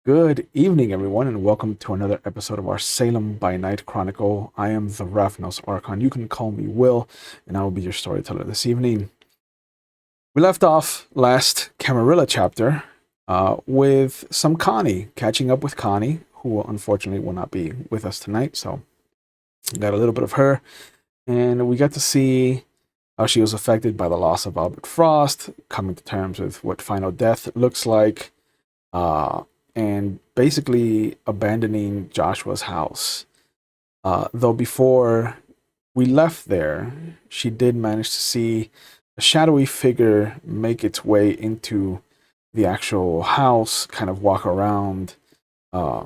Good evening, everyone, and welcome to another episode of our Salem by Night Chronicle. I am the Ravnos Archon. You can call me Will, and I will be your storyteller this evening. We left off last Camarilla chapter with some Connie, catching up with Connie, who unfortunately will not be with us tonight, so we got a little bit of her, and we got to see how she was affected by the loss of Albert Frost, coming to terms with what final death looks like, and basically abandoning Joshua's house. Though before we left there, she did manage to see a shadowy figure make its way into the actual house, kind of walk around, uh,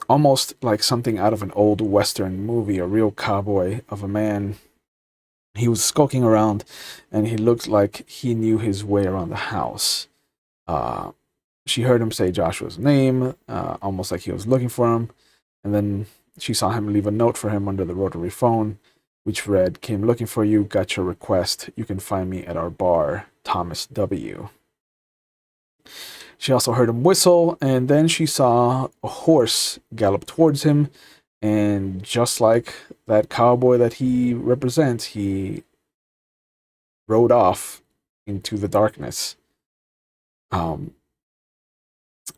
almost like something out of an old Western movie, a real cowboy of a man. He was skulking around, and he looked like he knew his way around the house. She heard him say Joshua's name, almost like he was looking for him, and then she saw him leave a note for him under the rotary phone, which read, "Came looking for you, got your request. You can find me at our bar, Thomas W." She also heard him whistle, and then she saw a horse gallop towards him, and just like that cowboy that he represents, he rode off into the darkness.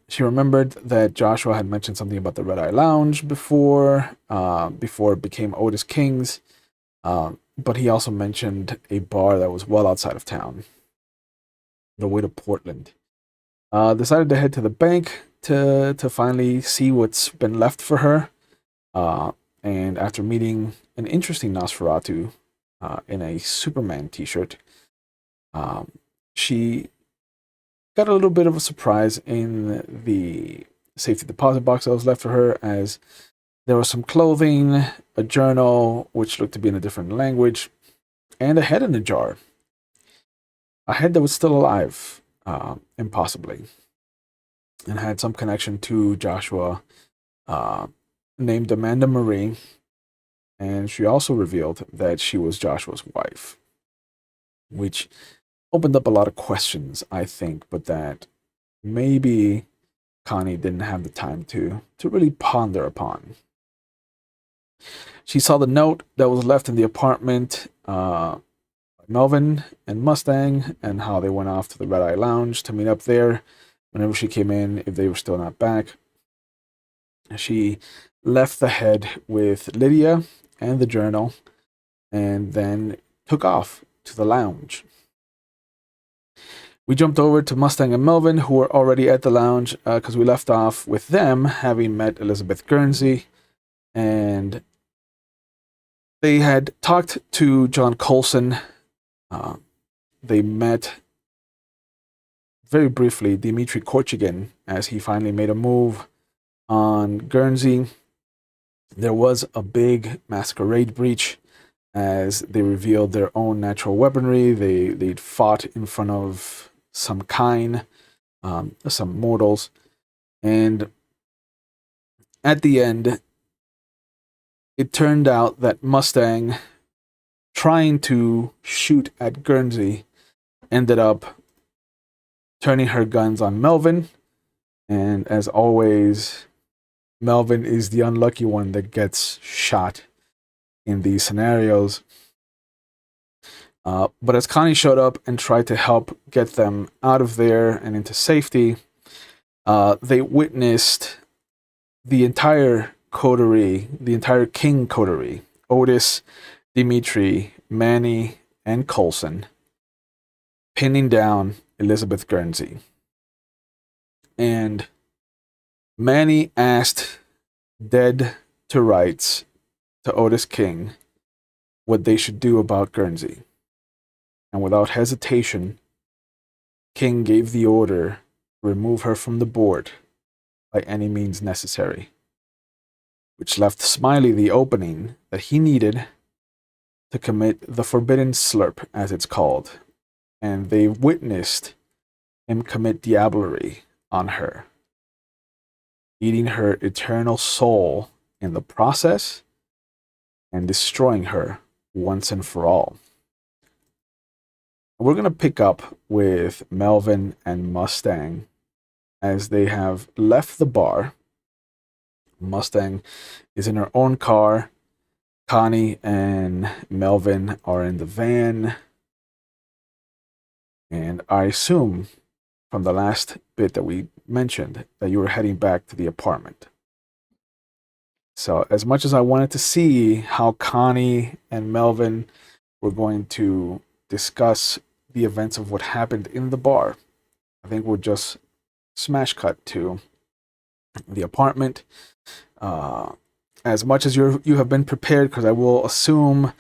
She remembered that Joshua had mentioned something about the Red Eye Lounge before it became Otis King's, but he also mentioned a bar that was well outside of town, the way to Portland. Decided to head to the bank to finally see what's been left for her, and after meeting an interesting Nosferatu in a Superman t-shirt, she got a little bit of a surprise in the safety deposit box that was left for her, as there was some clothing, a journal, which looked to be in a different language, and a head in a jar. A head that was still alive, impossibly, and had some connection to Joshua, named Amanda Marie, and she also revealed that she was Joshua's wife, which opened up a lot of questions, I think, but that maybe Connie didn't have the time to really ponder upon. She saw the note that was left in the apartment by Melvin and Mustang, and how they went off to the Red Eye Lounge to meet up there whenever she came in, if they were still not back. She left the head with Lydia and the journal, and then took off to the lounge. We jumped over to Mustang and Melvin, who were already at the lounge, because we left off with them having met Elizabeth Guernsey, and they had talked to John Coulson. They met very briefly Dmitry Korchagin as he finally made a move on Guernsey. There was a big masquerade breach as they revealed their own natural weaponry. They'd fought in front of some kind, some mortals, and at the end, it turned out that Mustang, trying to shoot at Guernsey, ended up turning her guns on Melvin, and as always, Melvin is the unlucky one that gets shot in these scenarios. But as Connie showed up and tried to help get them out of there and into safety, they witnessed the entire coterie, the entire King coterie, Otis, Dimitri, Manny, and Coulson, pinning down Elizabeth Guernsey. And Manny asked dead to rights to Otis King what they should do about Guernsey. And without hesitation, King gave the order to remove her from the board by any means necessary, which left Smiley the opening that he needed to commit the forbidden slurp, as it's called, and they witnessed him commit diablerie on her, eating her eternal soul in the process and destroying her once and for all. We're going to pick up with Melvin and Mustang as they have left the bar. Mustang is in her own car. Connie and Melvin are in the van. And I assume from the last bit that we mentioned that you were heading back to the apartment. So, as much as I wanted to see how Connie and Melvin were going to discuss the events of what happened in the bar, I think we'll just smash cut to the apartment. As much as you have been prepared, because I will assume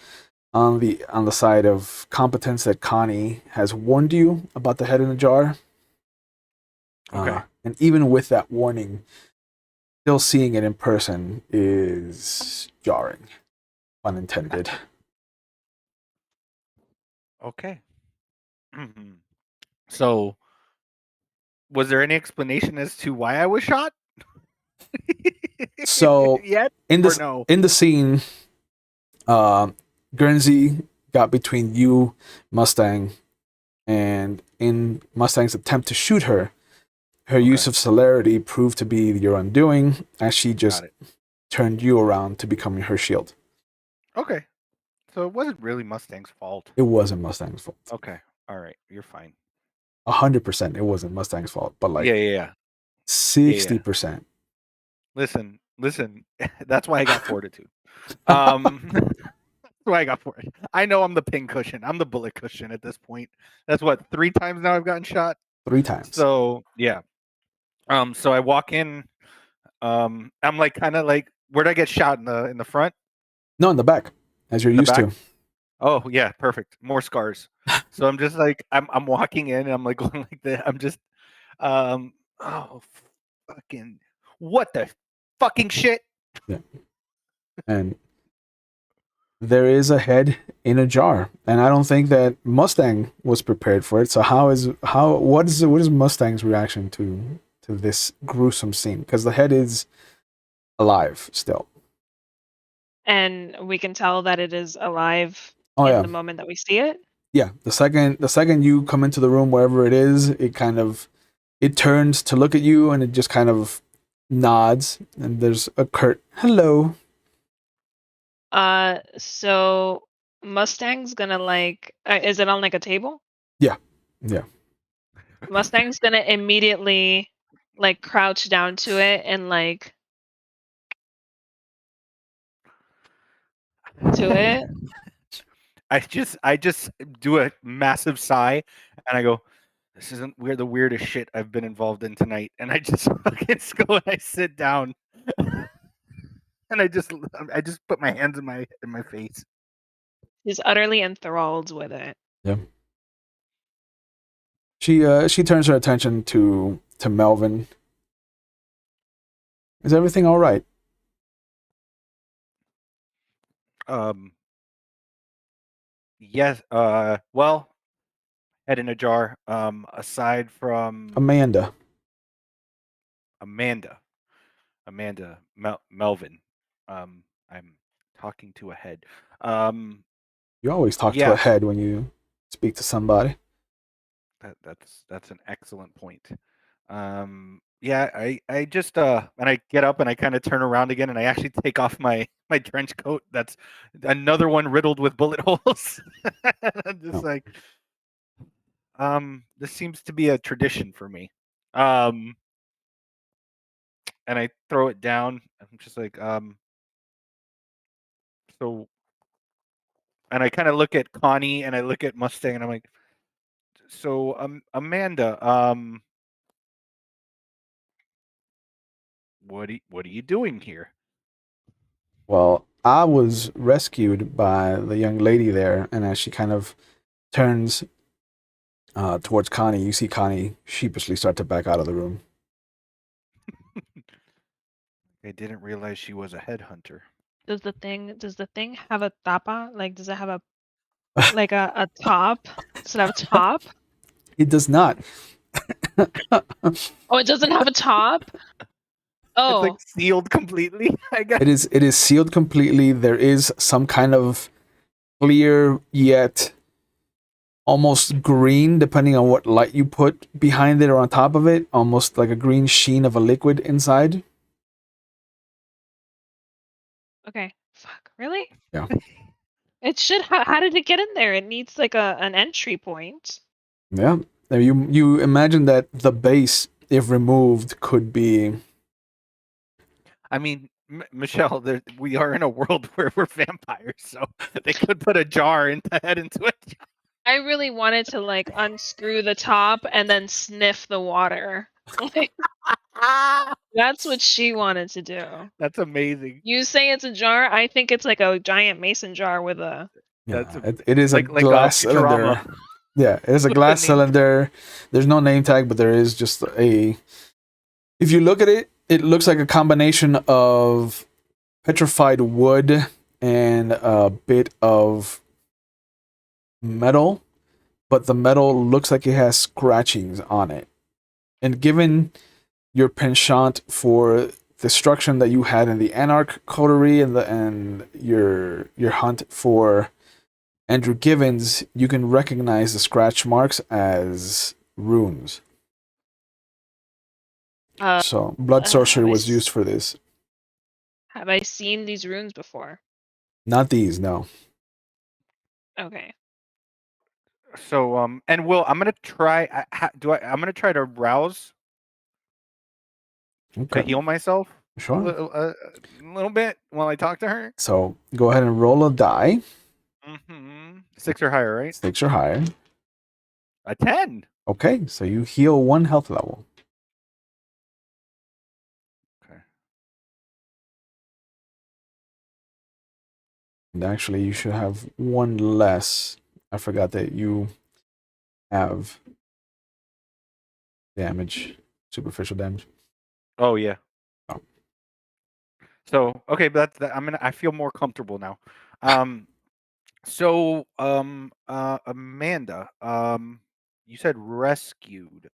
on the side of competence that Connie has warned you about the head in the jar. Okay. And even with that warning, still seeing it in person is jarring. Unintended. Okay. So, was there any explanation as to why I was shot? So Yet in or this no? in the scene, Guernsey got between you, Mustang, and in Mustang's attempt to shoot her, her use of celerity proved to be your undoing, as she just Got it. turned you around to become her shield. Okay. So it wasn't really Mustang's fault. It wasn't Mustang's fault. Okay. All right. You're fine. 100% it wasn't Mustang's fault, but like Yeah. 60%. Listen. That's why I got fortitude. That's why I got fortitude. I know I'm the pin cushion. I'm the bullet cushion at this point. That's what 3 times now I've gotten shot. 3 times. So yeah. So I walk in. I'm like kind of like, where'd I get shot in the front? No, in the back, as you're In the used back? to. Oh yeah, perfect. More scars. So I'm just like I'm walking in and I'm like going like that. I'm just oh fucking what the fucking shit. Yeah. And there is a head in a jar, and I don't think that Mustang was prepared for it. So what is Mustang's reaction to this gruesome scene? Because the head is alive still. And we can tell that it is alive Oh in yeah, the moment that we see it. yeah. The second you come into the room, wherever it is, it turns to look at you, and it just kind of nods, and there's a curt hello. So Mustang's gonna is it on like a table? Yeah. Mustang's gonna immediately like crouch down to it and like to it. I just do a massive sigh and I go, this isn't the weirdest shit I've been involved in tonight. And I just fucking go and I sit down and I just put my hands in my face. He's utterly enthralled with it. Yeah. She turns her attention to Melvin. Is everything all right? Yes, well, head in a jar. Aside from Amanda. Melvin. I'm talking to a head. You always talk to Yeah, a head when you speak to somebody. that's an excellent point. Yeah, I just and I get up and I kind of turn around again and I actually take off my trench coat. That's another one riddled with bullet holes. I'm just No. like, this seems to be a tradition for me. And I throw it down. I'm just like, so, and I kind of look at Connie and I look at Mustang and I'm like, so, Amanda, what are you doing here? Well, I was rescued by the young lady there, and as she kind of turns towards Connie, you see Connie sheepishly start to back out of the room. I didn't realize she was a headhunter. Does the thing have a tapa? Like, does it have a top? Does it have a top? It does not. Oh, it doesn't have a top? It's like Oh, sealed completely, I guess. It is sealed completely. There is some kind of clear yet almost green, depending on what light you put behind it or on top of it. Almost like a green sheen of a liquid inside. Okay. Fuck. Really? Yeah. It should. How did it get in there? It needs like an entry point. Yeah. Now you imagine that the base, if removed, could be. I mean, Michelle, we are in a world where we're vampires, so they could put a jar in the head into it. I really wanted to like unscrew the top and then sniff the water. Like, that's what she wanted to do. That's amazing. You say it's a jar. I think it's like a giant mason jar with a. That's Yeah, it is a like glass cylinder. Futurama. Yeah, it is a With glass the name cylinder. There's no name tag, but there is just a. If you look at it, it looks like a combination of petrified wood and a bit of metal, but the metal looks like it has scratchings on it. And given your penchant for destruction that you had in the Anarch coterie and your hunt for Andrew Givens, you can recognize the scratch marks as runes. So blood sorcery was used for this. Have I seen these runes before? Not these, no. Okay. So and Will, I'm gonna try. I'm gonna try to rouse to Okay, heal myself a sure. little bit while I talk to her. So go ahead and roll a die. 6 or higher, right? 6 or higher. A 10. Okay, so you heal 1 health level. Okay. And actually, you should have 1 less. I forgot that you have damage, superficial damage. Oh yeah. Oh. So okay, but I feel more comfortable now. So Amanda, you said rescued.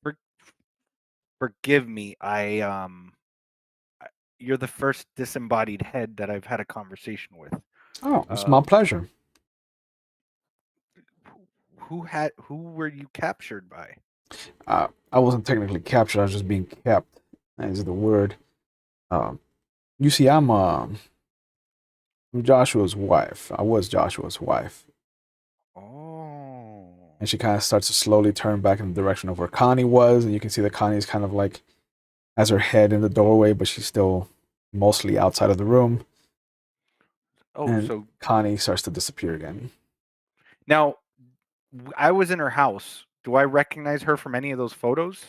For, forgive me. You're the first disembodied head that I've had a conversation with. Oh, it's my pleasure. Who were you captured by? I wasn't technically captured. I was just being kept. That is the word. You see, I'm Joshua's wife. I was Joshua's wife. Oh. And she kind of starts to slowly turn back in the direction of where Connie was, and you can see that Connie's kind of like has her head in the doorway, but she's still mostly outside of the room. Oh, and so Connie starts to disappear again. now I was in her house. Do I recognize her from any of those photos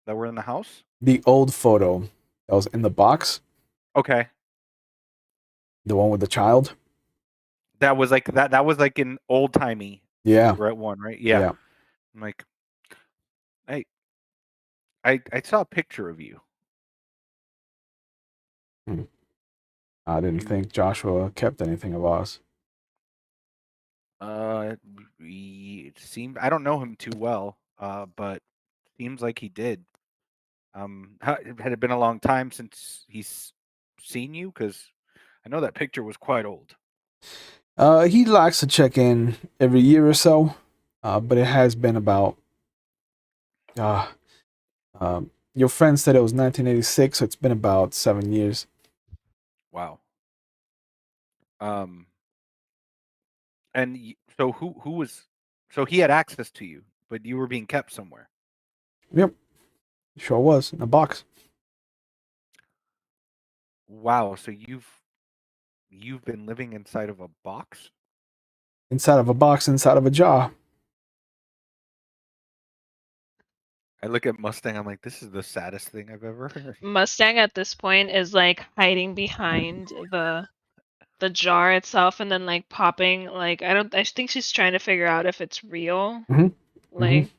that were in the house? The old photo that was in the box, Okay. the one with the child. That was like that was like an old timey Yeah. one, right? Yeah. I'm like, hey, I saw a picture of you. I didn't think Joshua kept anything of us. It seemed I don't know him too well, but seems like he did. Had it been a long time since he's seen you? Because I know that picture was quite old. He likes to check in every year or so, but it has been about. Your friend said it was 1986, so it's been about 7 years. Wow. And so who was? So he had access to you, but you were being kept somewhere. Yep, sure was in a box. Wow. So you've been living inside of a box? Inside of a box, inside of a jar. I look at Mustang, I'm like, this is the saddest thing I've ever heard. Mustang at this point is like hiding behind the jar itself and then like popping like I think she's trying to figure out if it's real. Mhm. Like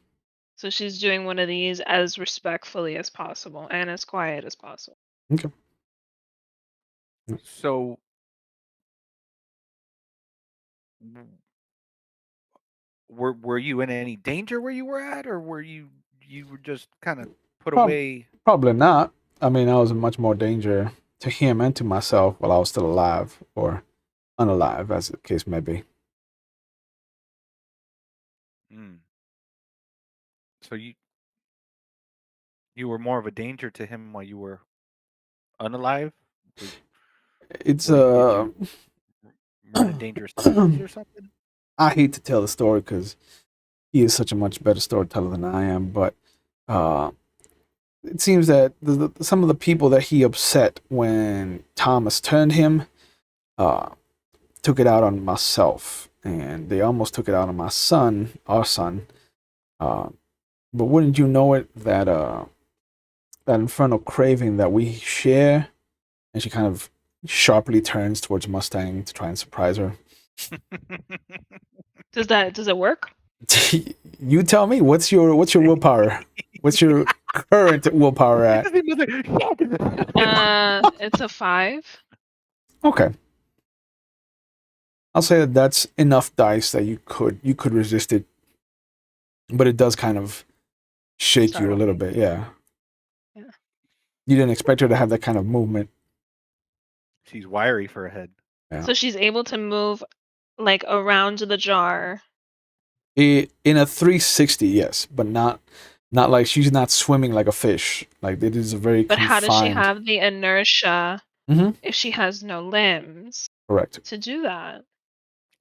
so she's doing one of these as respectfully as possible and as quiet as possible. Okay. So were you in any danger where you were at, or were you were just kind of put away? Probably not. I mean, I was in much more danger to him and to myself while I was still alive or unalive, as the case may be. Mm. So you were more of a danger to him while you were unalive? It's What he did you run a dangerous species or something? I hate to tell the story because he is such a much better storyteller than I am, but uh, it seems that some of the people that he upset when Thomas turned him uh, took it out on myself, and they almost took it out on my son, our son. Uh, but wouldn't you know it that that infernal craving that we share, and she kind of sharply turns towards Mustang to try and surprise her. Does it work? You tell me, what's your willpower? What's your current willpower at? It's a 5. Okay, I'll say that that's enough dice that you could resist it, but it does kind of shake you a Startle little me. bit. Yeah. Yeah. You didn't expect her to have that kind of movement. She's wiry for a head. Yeah. So she's able to move like around the jar. In a 360, yes, but not like she's not swimming like a fish. Like it is a very But how does she confined. have the inertia Mm-hmm. if she has no limbs Correct. to do that?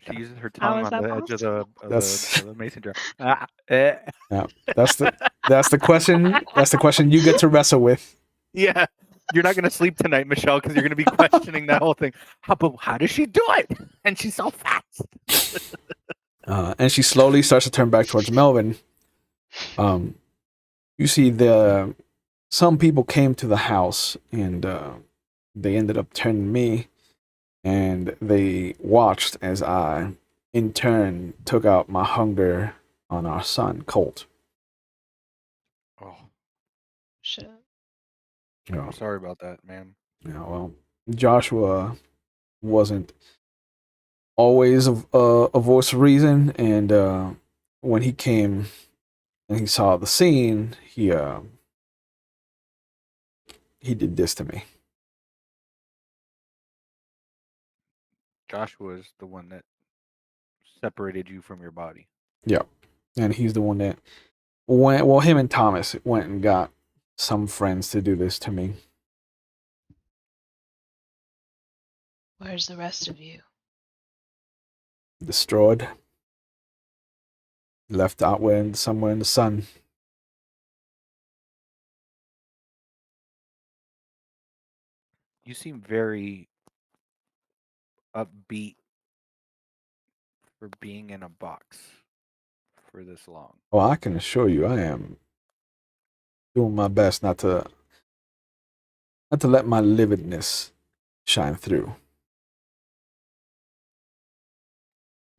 She uses her How tongue is on that the edge of the possible? That's mason jar. Ah, eh. yeah. That's the question. That's the question you get to wrestle with. Yeah, you're not gonna sleep tonight, Michelle, because you're gonna be questioning that whole thing. But how does she do it? And she's so fast. And she slowly starts to turn back towards Melvin. You see some people came to the house and they ended up turning me, and they watched as I, in turn, took out my hunger on our son, Colt. Oh, Shit. You know, I'm sorry about that, man. well, Joshua wasn't always a voice of reason, and when he came and he saw the scene, he did this to me. Joshua is the one that separated you from your body. Yeah, and he's the one that went. Well, him and Thomas went and got some friends to do this to me. Where's the rest of you? Destroyed, left out somewhere in the sun. You seem very upbeat for being in a box for this long. Well, I can assure you, I am doing my best not to let my lividness shine through.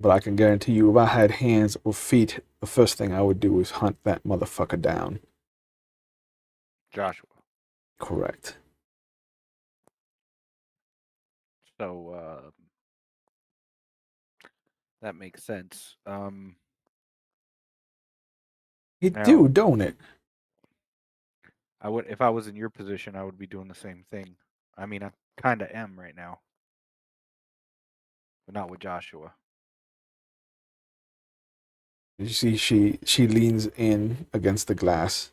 But I can guarantee you, if I had hands or feet, the first thing I would do is hunt that motherfucker down. Joshua. Correct. So that makes sense. It Now, do, don't it? I would, if I was in your position, I would be doing the same thing. I mean, I kind of am right now, but not with Joshua. You see, she leans in against the glass.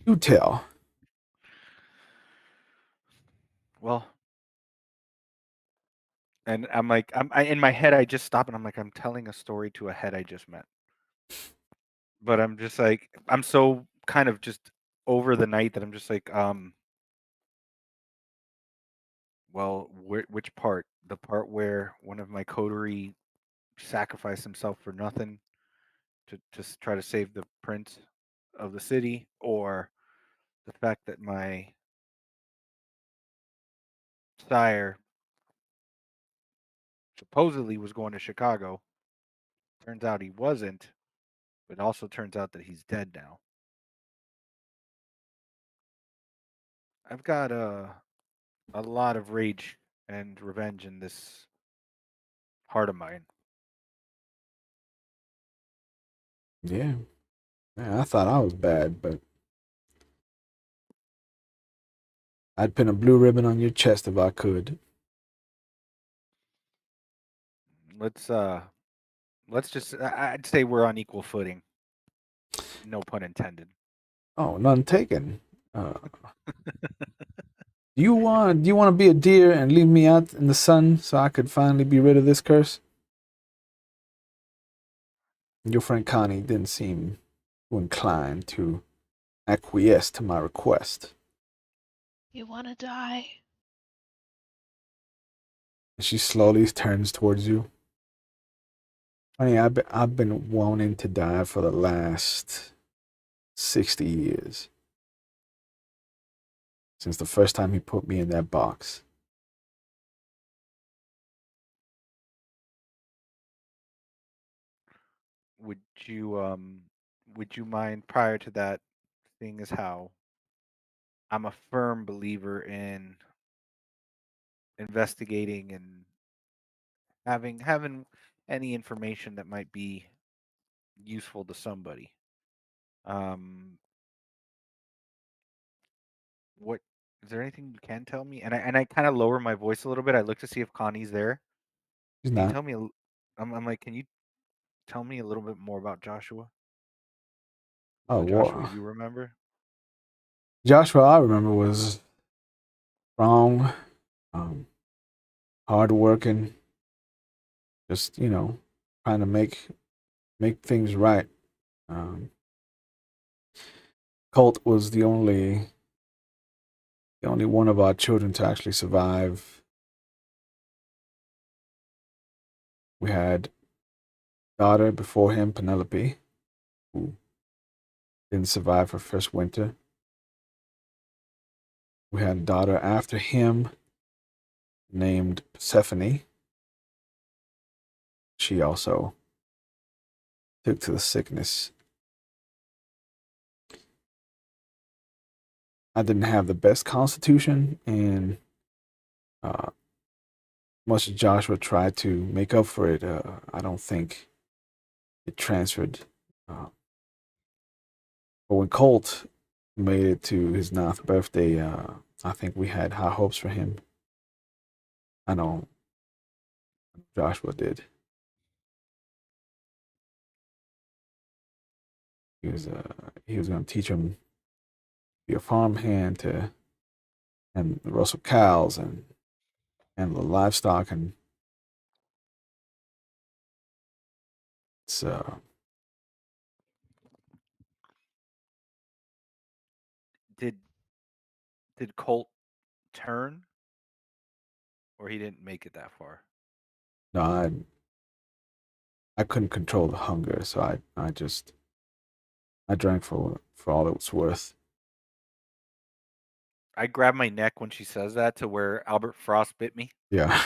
You tell. Well, and I'm like, in my head, I just stop and I'm like, I'm telling a story to a head I just met. But I'm just like, I'm so kind of just over the night that I'm just like, well, which part? The part where one of my coterie sacrificed himself for nothing to just try to save the prince of the city, or the fact that my sire supposedly was going to Chicago. Turns out he wasn't, but also turns out that he's dead now. I've got a lot of rage and revenge in this heart of mine. Yeah. Man, I thought I was bad, but I'd pin a blue ribbon on your chest if I could. Let's just I'd say we're on equal footing. No pun intended. Oh, none taken. Do you want to be a deer and leave me out in the sun so I could finally be rid of this curse? Your friend Connie didn't seem inclined to acquiesce to my request. You want to die? She slowly turns towards you. Honey, I've been wanting to die for the last 60 years. Since the first time he put me in that box. Would you mind, prior to that, seeing as how I'm a firm believer in investigating and having any information that might be useful to somebody. What is there anything you can tell me? And I kind of lower my voice a little bit. I look to see if Connie's there. He's Can you not. tell me? I'm like, can you tell me a little bit more about Joshua? Oh, The Joshua well, you remember? Joshua, I remember, was strong, um, hardworking, just trying to make things right. Um, Colt was the only one of our children to actually survive. We had a daughter before him, Penelope, who didn't survive her first winter. We had a daughter after him named Persephone. She also took to the sickness. I didn't have the best constitution, and uh, much as Joshua tried to make up for it, I don't think it transferred. Uh, but when Colt made it to his 9th birthday, I think we had high hopes for him. I know Joshua did. He was going to teach him to be a farmhand and rustle cows and the livestock, and it's Did did Colt turn, or he didn't make it that far? no, I couldn't control the hunger, so I drank for all it was worth. I grab my neck when she says that to where Albert Frost bit me, Yeah.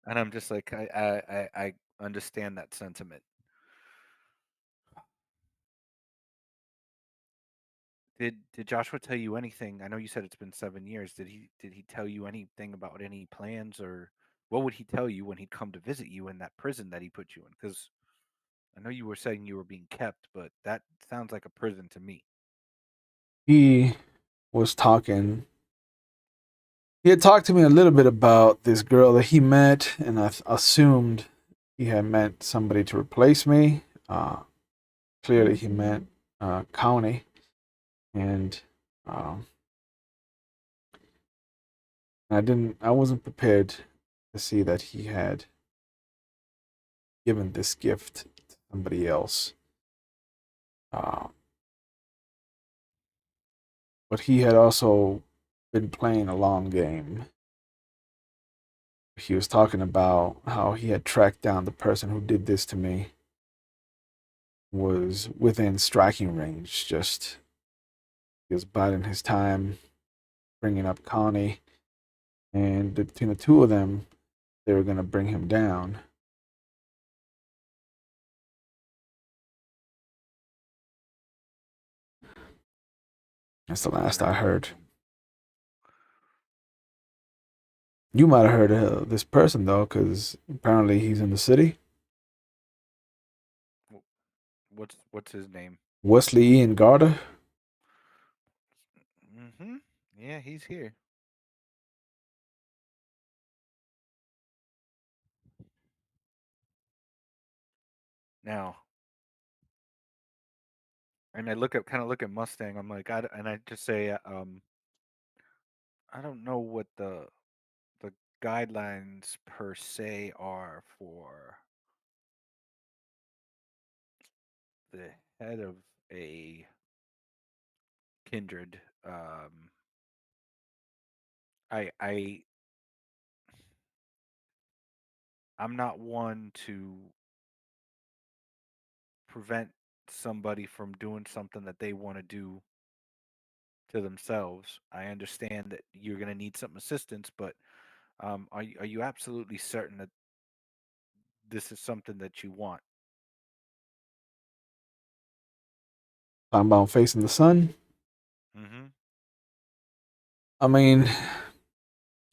and I'm just like, I understand that sentiment. Did Joshua tell you anything? I know you said it's been 7 years. Did he tell you anything about any plans, or what would he tell you when he'd come to visit you in that prison that he put you in? Because I know you were saying you were being kept, but that sounds like a prison to me. He was talking. He had talked to me a little bit about this girl that he met, and I assumed he had met somebody to replace me. Clearly, he meant Connie, and um, I wasn't prepared to see that he had given this gift to somebody else. Uh, but he had also been playing a long game. He was talking about how he had tracked down the person who did this to me, was within striking range. Just he was biding his time, bringing up Connie, and between the two of them, they were going to bring him down. That's the last I heard. You might have heard of this person though, because apparently he's in the city. What's his name? Wesley Ian Garter. Mm-hmm. Yeah, he's here. Now, And I kind of look at Mustang. I'm like, and I just say, I don't know what the guidelines per se are for the head of a kindred. I I'm not one to prevent somebody from doing something that they want to do to themselves. I understand that you're going to need some assistance, but are you absolutely certain that this is something that you want? Talking about facing the sun. Mm-hmm. I mean,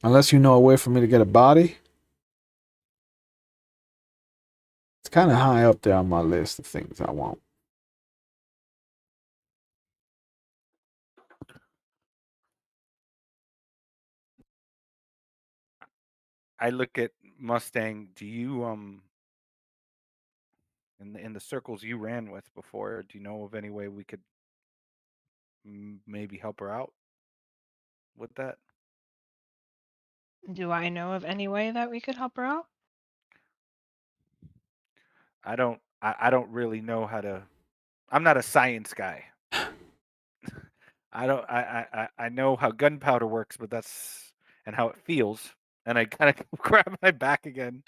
unless you know a way for me to get a body, it's kind of high up there on my list of things I want. I look at Mustang. Do you in the circles you ran with before? Do you know of any way we could maybe help her out with that? Do I know of any way that we could help her out? I don't. I don't really know how to. I'm not a science guy. I don't. I know how gunpowder works, but that's and how it feels. And I kind of grab my back again,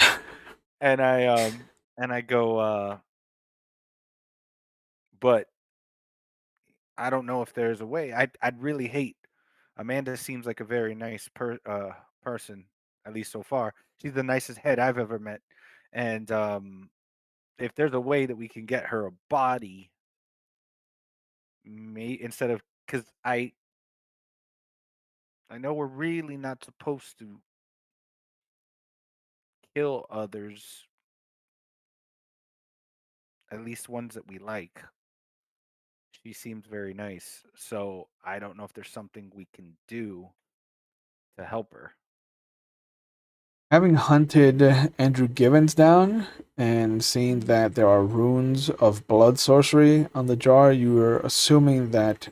and I go. But I don't know if there's a way. I'd really hate. Amanda seems like a very nice person, at least so far. She's the nicest head I've ever met, and if there's a way that we can get her a body, instead of because I know we're really not supposed to kill others, at least ones that we like. She seems very nice, so I don't know if there's something we can do to help her. Having hunted Andrew Givens down and seeing that there are runes of blood sorcery on the jar, you're assuming that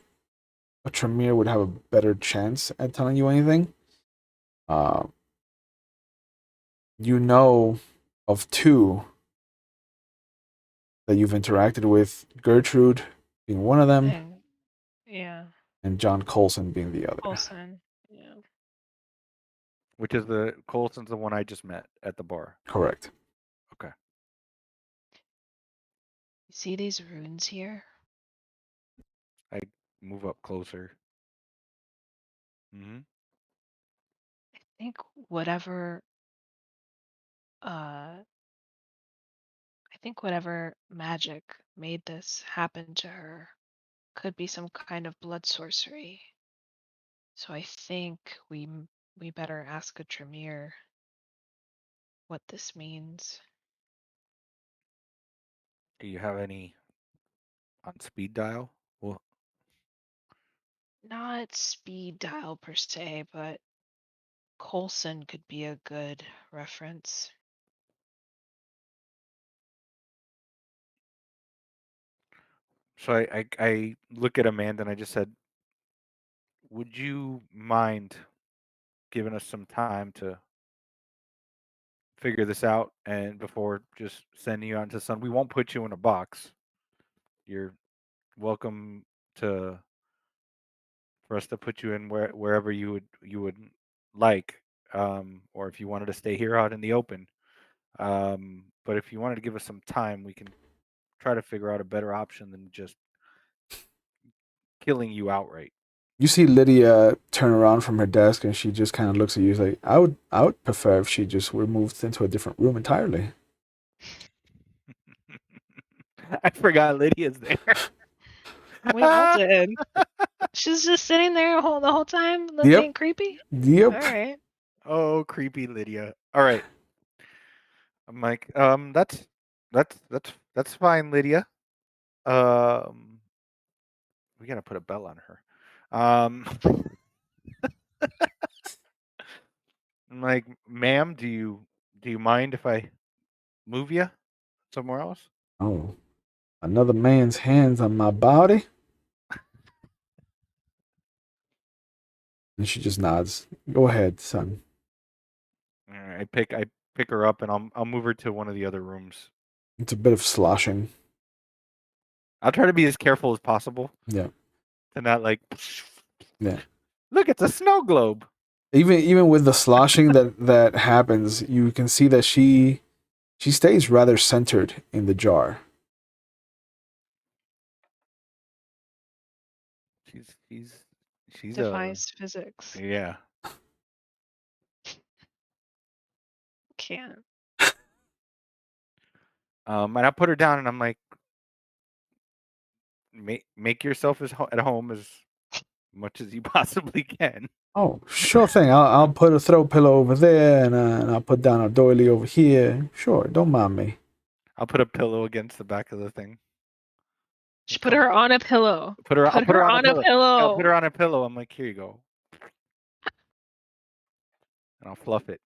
a Tremere would have a better chance at telling you anything. Uh, you know of two that you've interacted with, Gertrude being one of them, And yeah, and John Colson being the other. Olsen. Yeah. Which is the Colson's the one I just met at the bar. Correct. Okay. You see these runes here? I move up closer. Mm-hmm. I think whatever uh I think whatever magic made this happen to her could be some kind of blood sorcery. So I think we better ask a Tremere what this means. Do you have any on speed dial? Well, Not speed dial per se, but Colson could be a good reference. so I look at Amanda and I just said, would you mind giving us some time to figure this out and before just sending you out into the sun? We won't put you in a box. You're welcome to for us to put you in wherever you would like, or if you wanted to stay here out in the open. But if you wanted to give us some time, we can try to figure out a better option than just killing you outright. You see Lydia turn around from her desk and she just kind of looks at you like, I would prefer if she just were moved into a different room entirely. I forgot Lydia's there. We all did. She's just sitting there the whole time, Yep. being creepy. Yep. All right. Oh, creepy Lydia. All right. I'm like, that's fine, Lydia. Um, we gotta put a bell on her. I'm like, ma'am, do you mind if I move you somewhere else? Oh, another man's hands on my body? And she just nods. Go ahead, son. All right, I pick her up and I'll move her to one of the other rooms. It's a bit of sloshing. I'll try to be as careful as possible Yeah. to not like. Yeah. Look, it's a snow globe. Even with the sloshing that happens, you can see that she stays rather centered in the jar. She's Defies physics. yeah. Can't. And I put her down and I'm like, make yourself at home as much as you possibly can. Oh, sure thing. I'll put a throw pillow over there, and I'll put down a doily over here. Sure, don't mind me. I'll put a pillow against the back of the thing. She put her on a pillow. I'll put her on a pillow. I'll put pillow. her on a pillow. I'm like, here you go. And I'll fluff it.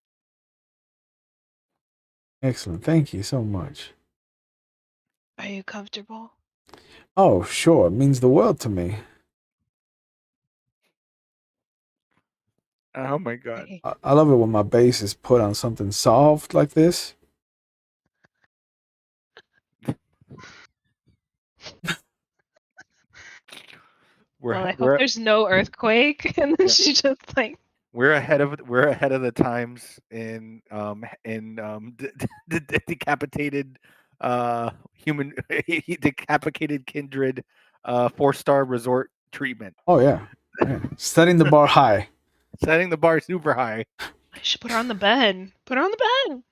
Excellent. Thank you so much. Are you comfortable? Oh, sure. It means the world to me. Oh my god. Okay. I love it when my base is put on something soft like this. Well, I hope there's no earthquake, and then she just like. We're ahead of the times in decapitated human decapitated kindred 4-star resort treatment. Oh yeah. Setting the bar high. Setting the bar super high. I should put her on the bed. Put her on the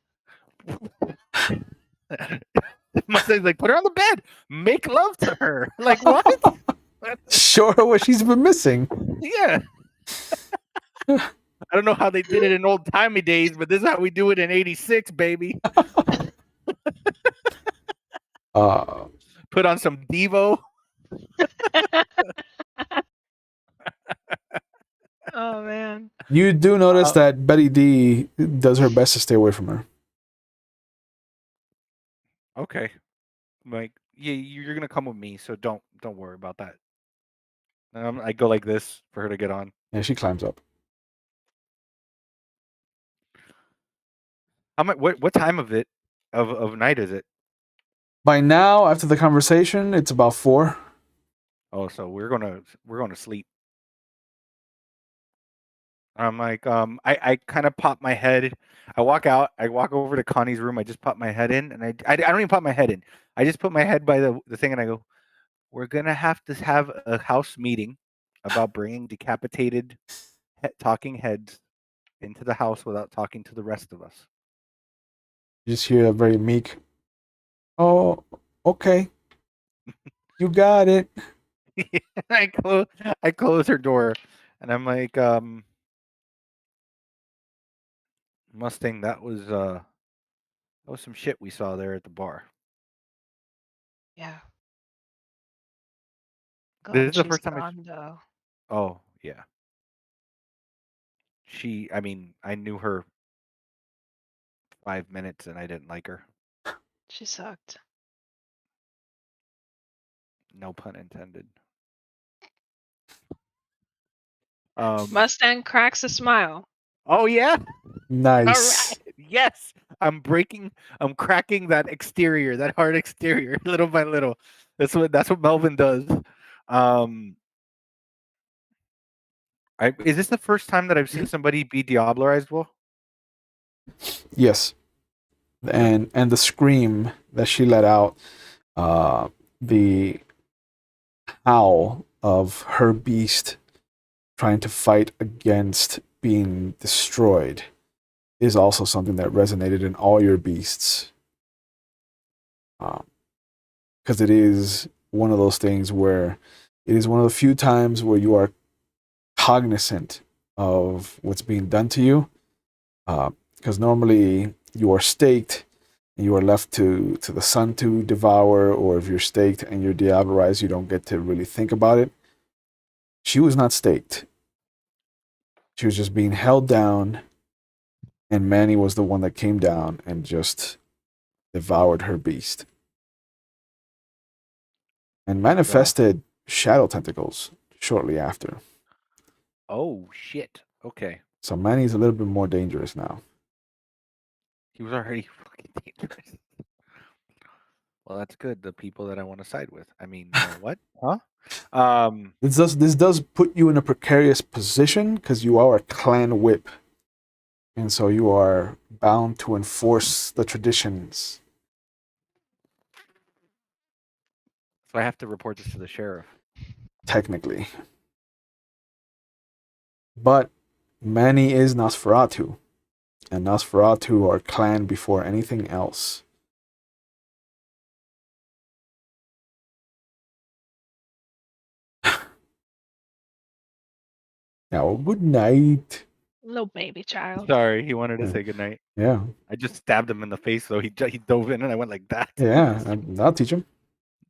bed. Mustang's like, put her on the bed. Make love to her. Like what? Show her what she's been missing. Yeah. I don't know how they did it in old timey days, but this is how we do it in '86, baby. Put on some Devo. Oh man. You do notice that Betty D does her best to stay away from her. Okay. Like, yeah, you're gonna come with me, so don't worry about that. I go like this for her to get on. Yeah, she climbs up. What time of night is it? By now, after the conversation, it's about 4. Oh, so we're gonna sleep. I'm like, I kind of pop my head. I walk over to Connie's room. I just pop my head in, and I don't even pop my head in. I just put my head by the thing, and I go, we're gonna have to have a house meeting about bringing decapitated talking heads into the house without talking to the rest of us. You just hear a very meek, "Oh, okay. You got it." I close her door, and I'm like, Mustang, that was some shit we saw there at the bar. Yeah. This is the first time gone, though. Oh, yeah. I knew her 5 minutes and I didn't like her. She sucked. No pun intended. Mustang cracks a smile. Oh yeah. Nice. All right. Yes. I'm cracking that exterior, that hard exterior, little by little. That's what Melvin does. Is this the first time that I've seen somebody be diablerized, Will? Yes. And the scream that she let out, the howl of her beast trying to fight against being destroyed, is also something that resonated in all your beasts. Because it is one of those things where it is one of the few times where you are cognizant of what's being done to you. Because normally you are staked and you are left to the sun to devour, or if you're staked and you're diablerized, you don't get to really think about it. She was not staked. She was just being held down, and Manny was the one that came down and just devoured her beast. And manifested shadow tentacles shortly after. Oh shit. Okay. So Manny's a little bit more dangerous now. He was already fucking dangerous. Well, that's good. The people that I want to side with. I mean, what? Huh? This does put you in a precarious position because you are a clan whip, and so you are bound to enforce the traditions. So I have to report this to the sheriff. Technically, but Manny is Nosferatu, and Nosferatu are clan before anything else. Now, good night. Little baby child. Sorry, he wanted to Yeah. say goodnight. Yeah, I just stabbed him in the face, though. He dove in, and I went like that. yeah, I'll teach him.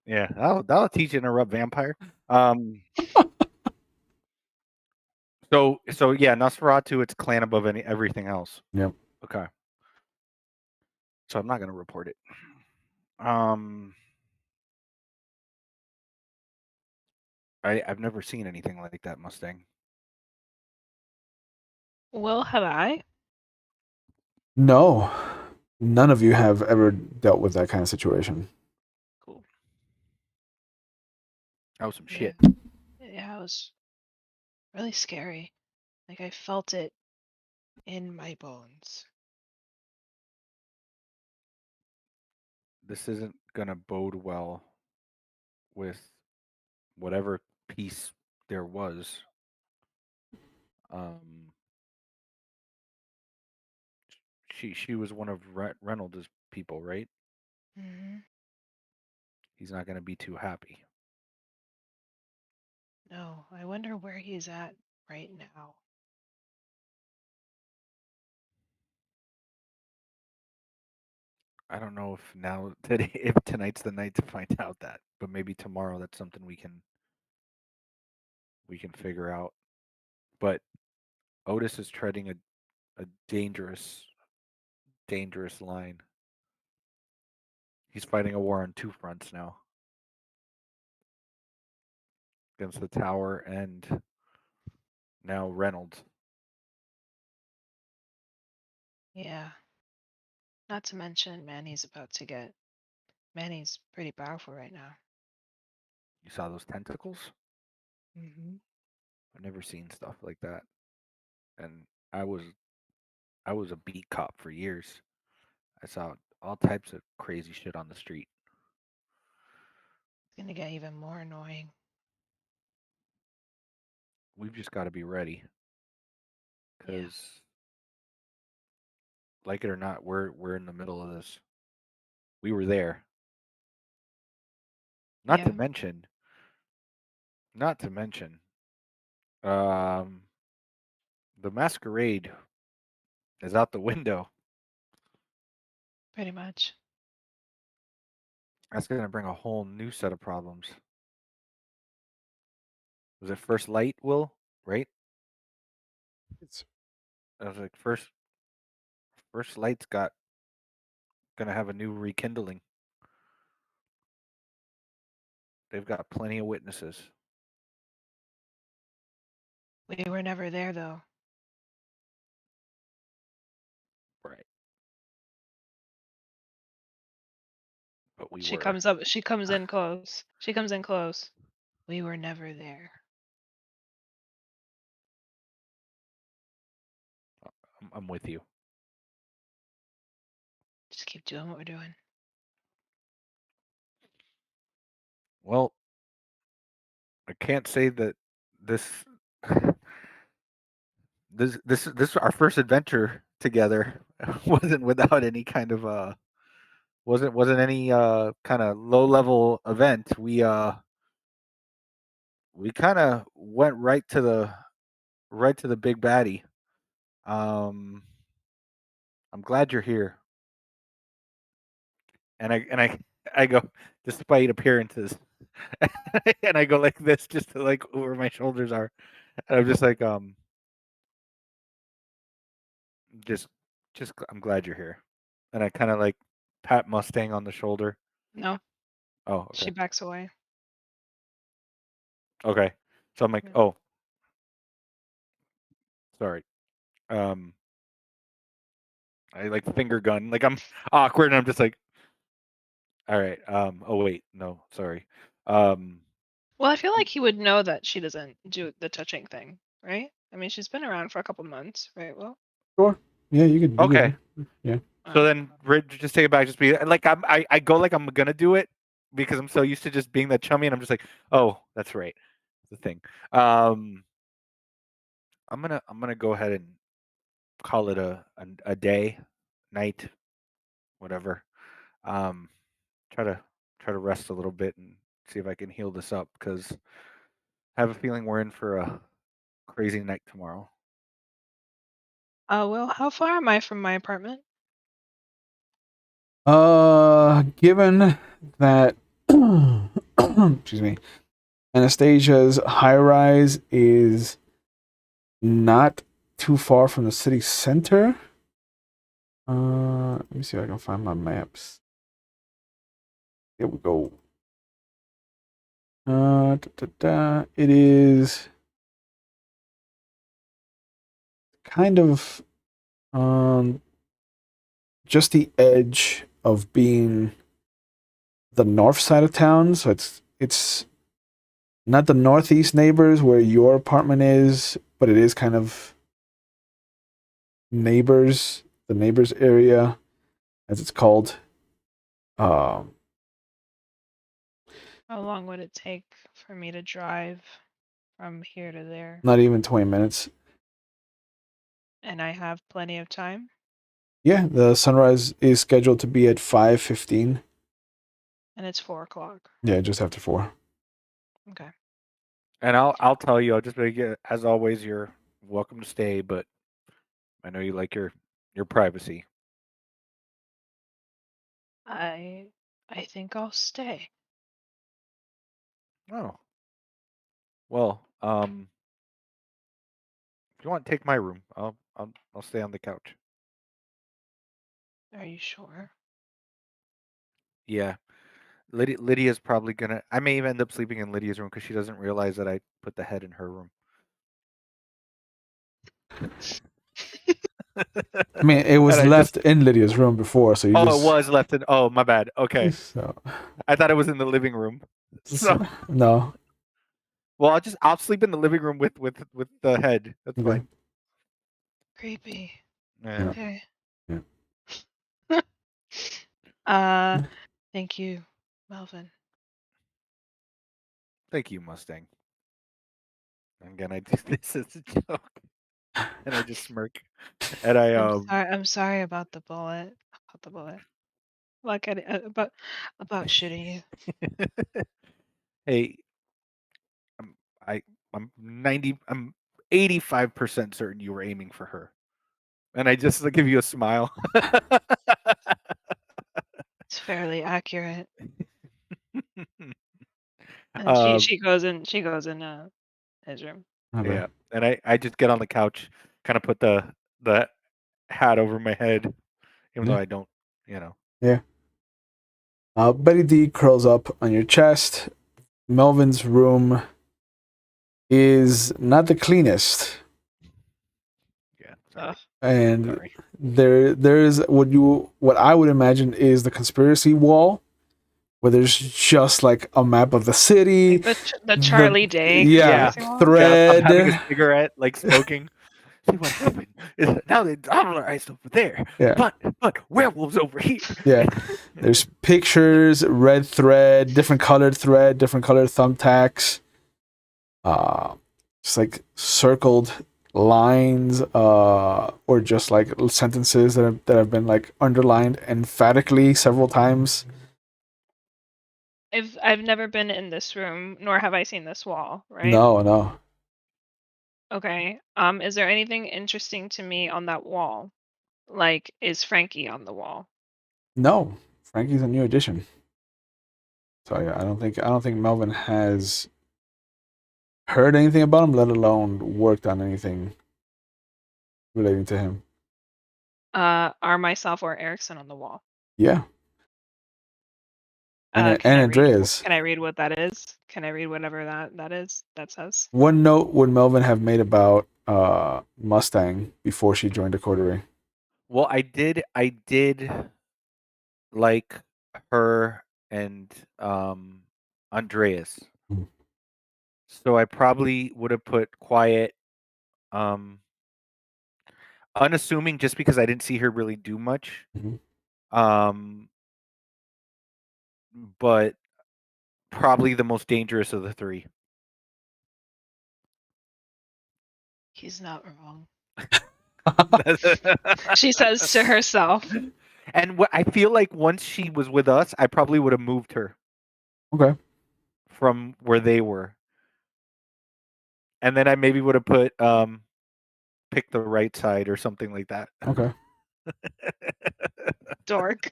Yeah, that'll teach you to interrupt vampire. So yeah, Nosferatu, it's clan above everything else. Yep. Okay. So I'm not gonna report it. I've never seen anything like that Mustang. Well, have I? No, none of you have ever dealt with that kind of situation. Cool. That was some Yeah. shit. Yeah, it was really scary. Like I felt it in my bones. This isn't gonna bode well with whatever peace there was. She was one of Reynolds' people, right? Hmm. He's not gonna be too happy. No, I wonder where he's at right now. I don't know if now today if tonight's the night to find out that, but maybe tomorrow that's something we can figure out. But Otis is treading a dangerous line. He's fighting a war on two fronts now. Against the tower and now Reynolds. Yeah. Not to mention Manny's pretty powerful right now. You saw those tentacles? Mm-hmm. I've never seen stuff like that. And I was a beat cop for years. I saw all types of crazy shit on the street. It's gonna get even more annoying. We've just got to be ready. Because, like it or not, we're in the middle of this. We were there. Not to mention, um, the masquerade is out the window. Pretty much. That's gonna bring a whole new set of problems. Was it first light, Will? Right? I was like first light's gonna have a new rekindling. They've got plenty of witnesses. We were never there though. Right. But we She were. comes in close. She comes in close. We were never there. I'm with you. Just keep doing what we're doing. Well, I can't say that this this our first adventure together wasn't without any kind of wasn't any kind of low level event. We kind of went right to the big baddie. Um, I'm glad you're here. And I go, despite appearances, and I go like this, just to like where my shoulders are, and I'm just like just I'm glad you're here, and I kind of like pat Mustang on the shoulder. No, Oh, okay, she backs away. okay. So I'm like, Yeah. oh, Sorry. I like finger gun. Like I'm awkward, and I'm just like, all right. Oh wait, no, sorry. Um, Well, I feel like he would know that she doesn't do the touching thing, right? I mean, she's been around for a couple months, right? Well, Sure. Yeah, you could. okay. Yeah. So then, just take it back. Just be like, I go like I'm gonna do it because I'm so used to just being that chummy, and I'm just like, oh, that's right, the thing. I'm gonna go ahead and call it a day, night, whatever. Um, try to rest a little bit and see if I can heal this up because I have a feeling we're in for a crazy night tomorrow. well, how far am I from my apartment? Given that, excuse me, Anastasia's high rise is not too far from the city center. Let me see if I can find my maps. Here we go. It is kind of just the edge of being the north side of town, so it's not the northeast neighbors where your apartment is, but it is kind of neighbors, the neighbors area, as it's called. Um, How long would it take for me to drive from here to there? not even 20 minutes. And I have plenty of time? Yeah, the sunrise is scheduled to be at 5:15. And it's 4 o'clock. Yeah, just after 4. Okay. And I'll tell you, I'll just be like, as always, you're welcome to stay, but I know you like your privacy. I think I'll stay. Oh. Well, if you want to take my room, I'll stay on the couch. Are you sure? Yeah. Lydia's probably gonna. I may even end up sleeping in Lydia's room because she doesn't realize that I put the head in her room. I mean, it was And I left just. in Lydia's room before, so you Oh, just. it was left in. Oh, my bad. Okay, So, I thought it was in the living room. So, no. well, I'll sleep in the living room with the head. That's Okay. fine. Creepy. Yeah. Okay. Yeah. Thank you, Melvin. Thank you, Mustang. Again, I do this as a joke, and I just smirk. And I'm sorry about the bullet. About the bullet. Like about shooting you. Hey, I'm I I'm 85% certain you were aiming for her, and I just give you a smile. It's fairly accurate. And um, she goes in his room. Okay. yeah, and I just get on the couch, kind of put the hat over my head, even though Yeah. I don't, you know. Yeah. Betty D curls up on your chest. Melvin's room is not the cleanest, Yeah, sorry. and Sorry. there's what I would imagine is the conspiracy wall, where there's just like a map of the city, Like the Charlie Day Yeah. conspiracy wall? Yeah, I'm having thread. a cigarette, like smoking. See what happened? Now they dollarized over there, Yeah, but werewolves over here. yeah. There's pictures, red thread, different colored thumbtacks. Just like circled lines, or just like sentences that have been like underlined emphatically several times. I've never been in this room, nor have I seen this wall, right? No. Okay. Is there anything interesting to me on that wall? Like, is Frankie on the wall? No, Frankie's a new addition. So yeah, I don't think Melvin has heard anything about him, let alone worked on anything relating to him. Are myself or Erickson on the wall? Yeah, and Can I read? Andreas. Can I read what that is? Can I read whatever that is? That says. What note would Melvin have made about Mustang before she joined the coterie. Well, I did like her and Andreas. Mhm. So I probably would have put quiet, um, unassuming, just because I didn't see her really do much. Mhm. Um, but probably the most dangerous of the three. He's not wrong. She says to herself. And what I feel like once she was with us, I probably would have moved her Okay. from where they were. And then I maybe would have put pick the right side or something like that. Okay. Dork.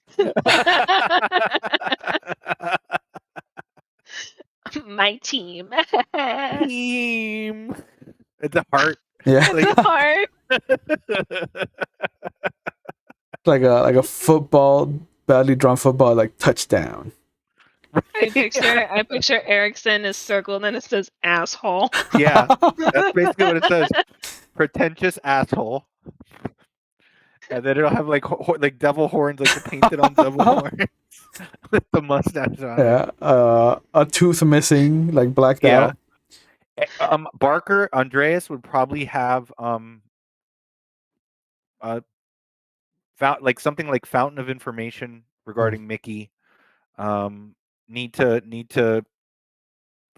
My team. Team. It's a heart. Yeah. Like Heart. like a football, badly drawn football, like touchdown. I picture Erickson is circled and it says asshole. Yeah, that's basically what it says. Pretentious asshole. And then it'll have like like devil horns, like painted on devil horns with the mustache on it. Yeah. A tooth missing, like blacked Yeah. out. Barker Andreas would probably have like something like fountain of information regarding Mickey. Need to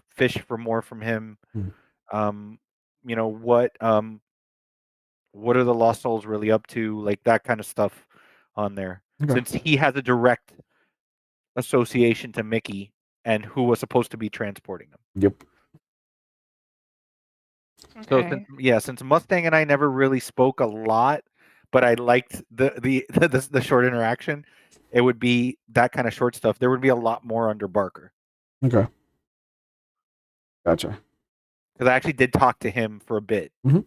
fish for more from him. Mm. You know what are the lost souls really up to? Like that kind of stuff on there. Okay. Since he has a direct association to Mickey and who was supposed to be transporting him. Yep. So Okay. since Mustang and I never really spoke a lot, but I liked the short interaction, it would be that kind of short stuff. There would be a lot more under Barker Okay. Gotcha. because I actually did talk to him for a bit. Mhm.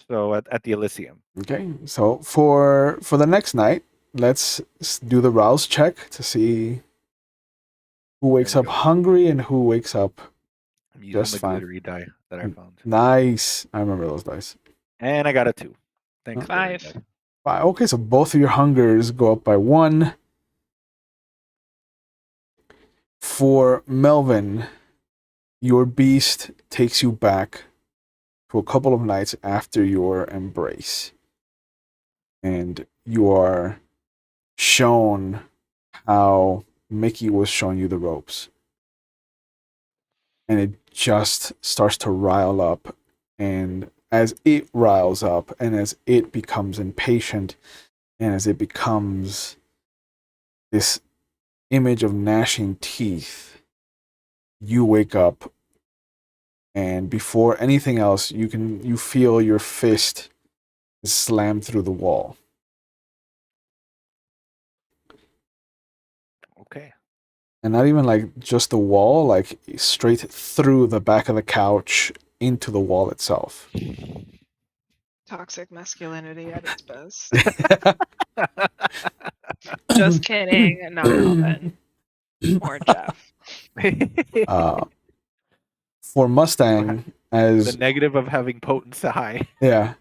So at the Elysium. Okay. So for the next night, let's do the rouse check to see who wakes There up we go. hungry and who wakes up I'm using just the fine. glittery die that I found, Nice. I remember those dice. and I got a 2. Thanks, glittery 5. die. Wow. Okay, so both of your hungers go up by 1. For Melvin, your beast takes you back to a couple of nights after your embrace. And you are shown how Mickey was showing you the ropes. And it just starts to rile up. And as it riles up, and as it becomes impatient, and as it becomes this image of gnashing teeth, you wake up, and before anything else, you feel your fist slam through the wall. Okay. And not even like just the wall, like straight through the back of the couch into the wall itself. Toxic masculinity at its best. Just kidding. Not Melvin. Or Jeff. For Mustang, The as negative of having potency high. yeah,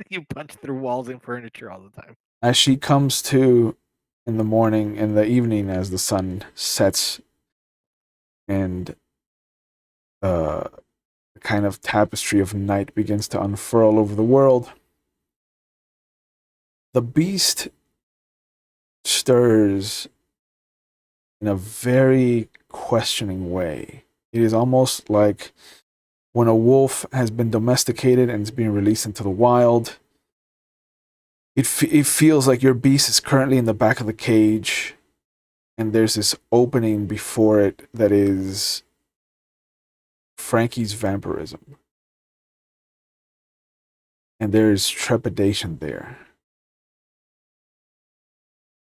You punch through walls and furniture all the time. as she comes to in the morning, in the evening, as the sun sets, and the kind of tapestry of night begins to unfurl over the world, the beast stirs in a very questioning way. It is almost like when a wolf has been domesticated and is being released into the wild. It feels like your beast is currently in the back of the cage, and there's this opening before it that is Frankie's vampirism. And there's trepidation there.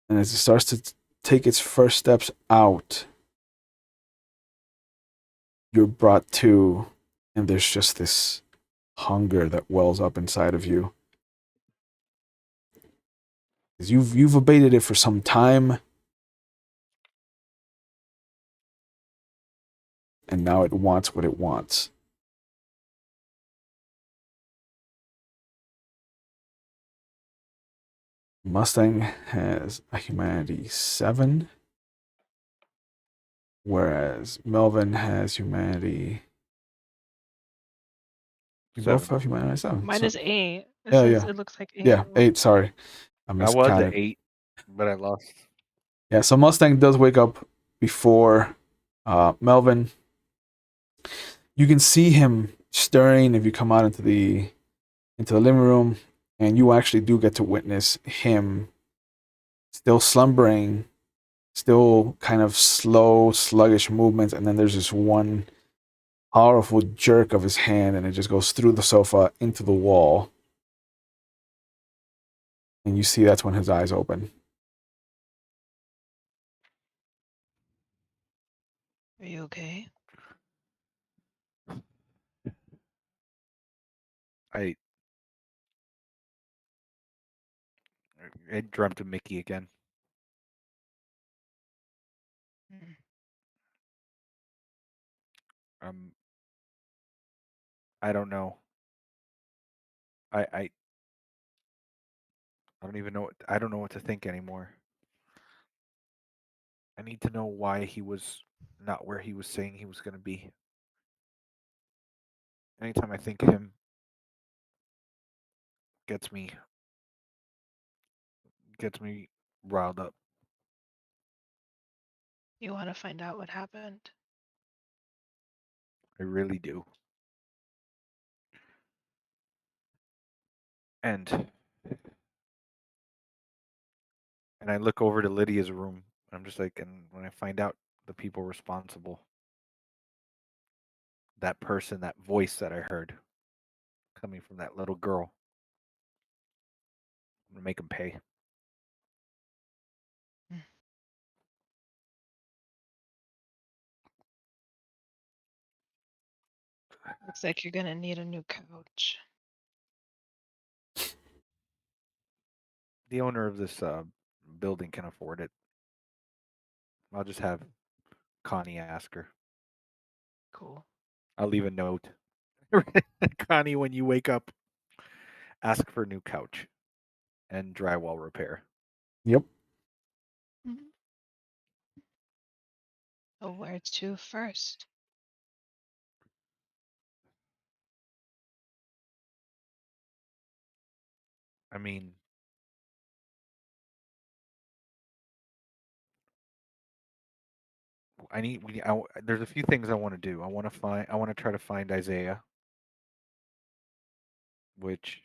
And as it starts to take its first steps out, you're brought to, and there's just this hunger that wells up inside of you. You've abated it for some time, and now it wants what it wants. Mustang has a humanity 7, whereas Melvin has humanity. You both 7. have humanity 7. Mine So, is 8. It yeah, says yeah, it looks like 8. yeah, 8. Sorry, I I was at miscounted. 8, but I lost. Yeah, so Mustang does wake up before Melvin. You can see him stirring if you come out into the living room, and you actually do get to witness him still slumbering, still kind of slow, sluggish movements, and then there's this one powerful jerk of his hand, and it just goes through the sofa into the wall. And you see that's when his eyes open. Are you okay? I I dreamt of Mickey again. Mm. I don't know. I don't even know. I don't know what to think anymore. I need to know why he was not where he was saying he was going to be. Anytime I think of him, gets me riled up. You want to find out what happened? I really do. And I look over to Lydia's room. I'm just like, and when I find out the people responsible, that person, that voice that I heard coming from that little girl, I'm gonna make them pay. Mm. Looks like you're gonna need a new couch. The owner of this building can afford it. I'll just have Connie ask her. Cool. I'll leave a note. Connie, when you wake up, ask for a new couch and drywall repair. Yep. Mhm. Oh, where to first? I mean, there's a few things I want to do. I want to try to find Isaiah, which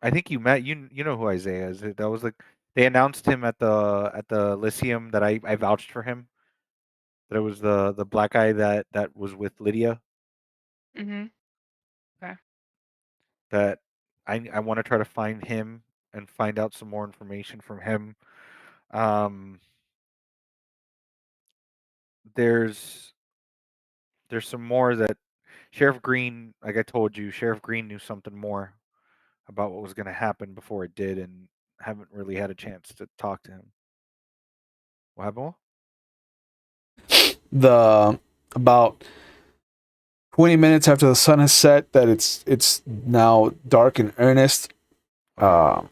I think you met. You know who Isaiah is. That was like they announced him at the Lyceum that I vouched for him. That it was the black guy that was with Lydia. Mm-hmm. Okay. That I want to try to find him and find out some more information from him. Um, there's some more that Sheriff Greene, like I told you, Sheriff Greene knew something more about what was going to happen before it did, and haven't really had a chance to talk to him. What happened? The about 20 minutes after the sun has set, that it's now dark in earnest. Okay.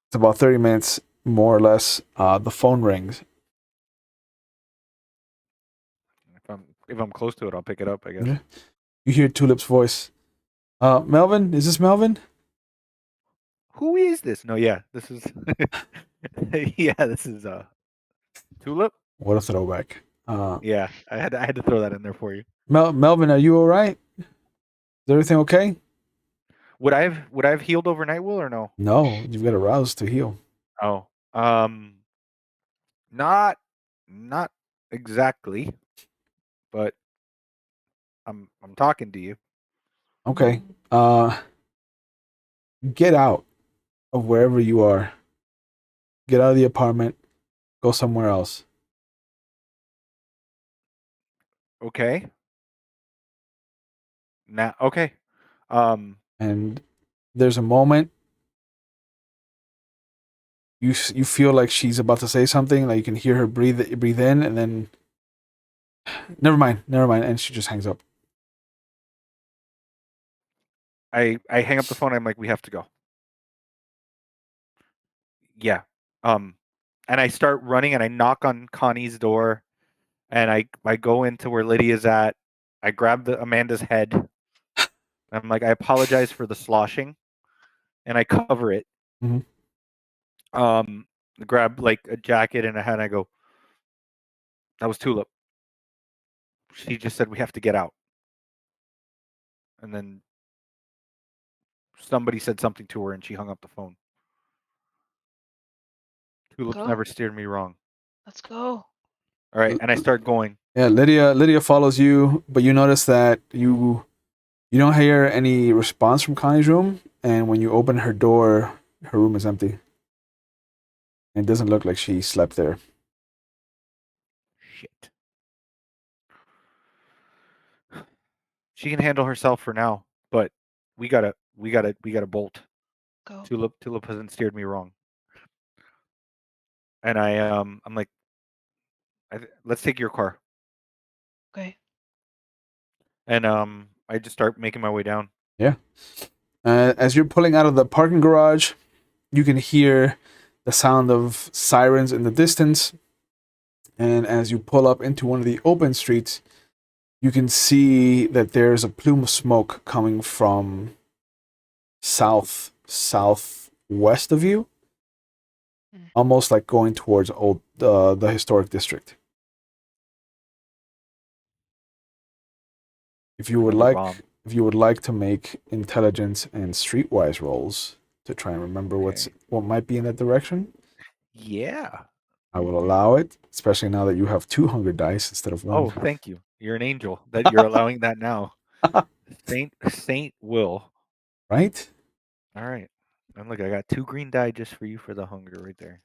It's about 30 minutes more or less. The phone rings. If I'm close to it, I'll pick it up, I guess. Yeah. You hear Tulip's voice. Melvin, is this Melvin? Who is this? No, yeah, this is yeah, this is Tulip. What a throwback. Yeah, I had to throw that in there for you. Melvin, are you all right? Is everything okay? Would I have healed overnight, Will, or no? No, you've got a rouse to heal. Oh, not not exactly, but I'm talking to you. Okay. Get out of wherever you are. Get out of the apartment. Go somewhere else. Okay. Now, okay. Um, And there's a moment you feel like she's about to say something, like you can hear her breathe in, and then never mind, and she just hangs up. I hang up the phone. I'm like, we have to go. Yeah. And I start running and I knock on Connie's door, and I go into where Lydia's at. I grab Amanda's head. I'm like, I apologize for the sloshing, and I cover it. Mhm. Grab like a jacket and a hat. And I go, that was Tulip. She just said we have to get out. And then somebody said something to her, and she hung up the phone. Tulip's Go. never steered me wrong. Let's go. All right, and I start going. Yeah, Lydia follows you, but you notice that you don't hear any response from Connie's room, and when you open her door, her room is empty. And it doesn't look like she slept there. Shit. She can handle herself for now, but we gotta bolt. Go. Tulip hasn't steered me wrong. And I'm like, let's take your car. Okay. And I just start making my way down. Yeah. As you're pulling out of the parking garage, you can hear the sound of sirens in the distance. And as you pull up into one of the open streets, you can see that there's a plume of smoke coming from southwest of you, almost like going towards the historic district. If you would like to make intelligence and streetwise rolls to try and remember what might be in that direction, yeah, I will allow it, especially now that you have 2 hunger dice instead of 1. Oh, thank you. You're an angel that you're allowing that now. Saint Will. Right? All right. And look, I got 2 green die just for you for the hunger right there.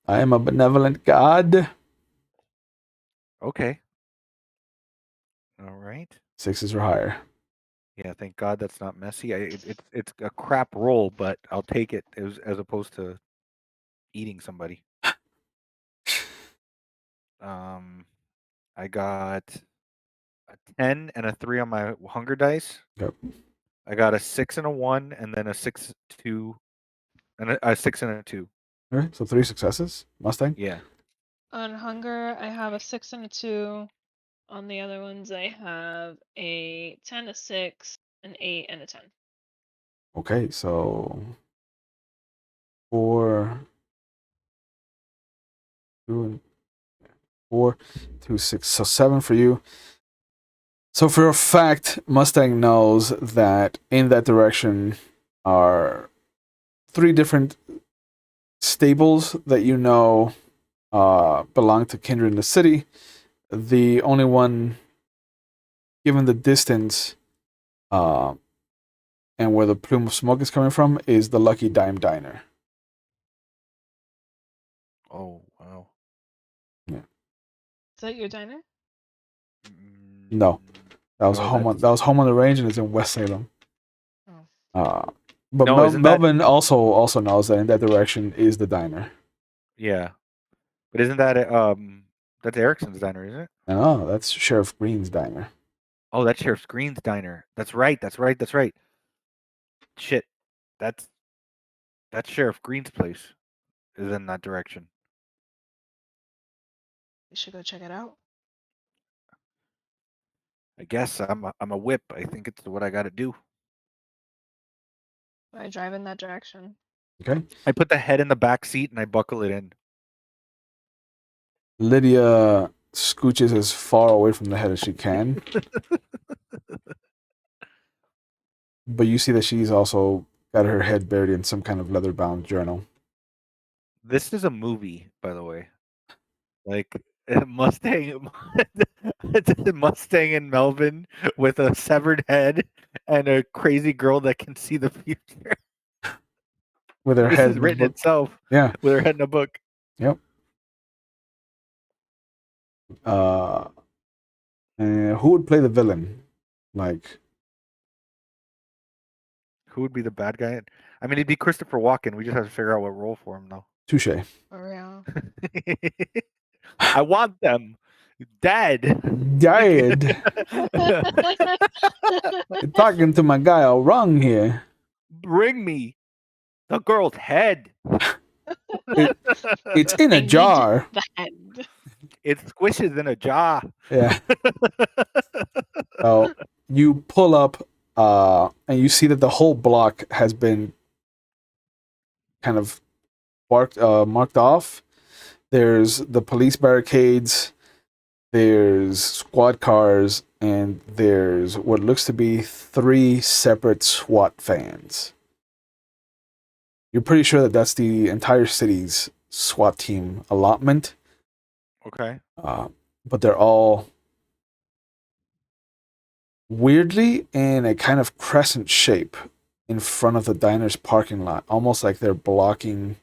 I am a benevolent god. Okay. All right. 6s or higher. Yeah, thank God that's not messy. It's a crap roll, but I'll take it as opposed to eating somebody. I got a 10 and a 3 on my hunger dice. Yep. I got a 6 and a 1, and then a 6, 2, and a 6 and a 2. All right, so 3 successes. Mustang? Yeah. On hunger, I have a 6 and a 2. On the other ones, I have a 10, a 6, an 8, and a 10. Okay, so 4, 2, 4, 2, 6. So 7 for you. So for a fact, Mustang knows that in that direction are 3 different stables that you know belong to kindred in the city. The only one, given the distance and where the plume of smoke is coming from, is the Lucky Dime Diner. Oh, wow. Yeah. Is that your diner? No. That was No, home on the range, and it's in West Salem. Oh. But No, isn't that- Melvin also knows that in that direction is the diner. Yeah. But isn't that that's Erickson's diner, isn't it? No, that's Sheriff Greene's diner. Oh, that's Sheriff Greene's diner. That's right. Shit. That's Sheriff Greene's place. Is in that direction. We should go check it out. I guess I'm a whip. I think it's what I got to do. I drive in that direction. Okay. I put the head in the back seat and I buckle it in. Lydia scooches as far away from the head as she can. But you see that she's also got her head buried in some kind of leather-bound journal. This is a movie, by the way. Like Mustang, Mustang and Melvin with a severed head and a crazy girl that can see the future. With her This head is in the written book. itself. Yeah. With her head in a book. Yep. And who would play the villain? Like, Who would be the bad guy? I mean, it'd be Christopher Walken. We just have to figure out what role for him, though. touche. For real. I want them dead. Dead. You're talking to my guy all wrong here. Bring me The girl's head. It's in I a need jar. the head. It squishes in a jar. Yeah. So you pull up, and you see that the whole block has been kind of marked off. There's the police barricades, there's squad cars, and there's what looks to be 3 separate SWAT vans. You're pretty sure that that's the entire city's SWAT team allotment, Okay. but they're all weirdly in a kind of crescent shape in front of the diner's parking lot, almost like they're blocking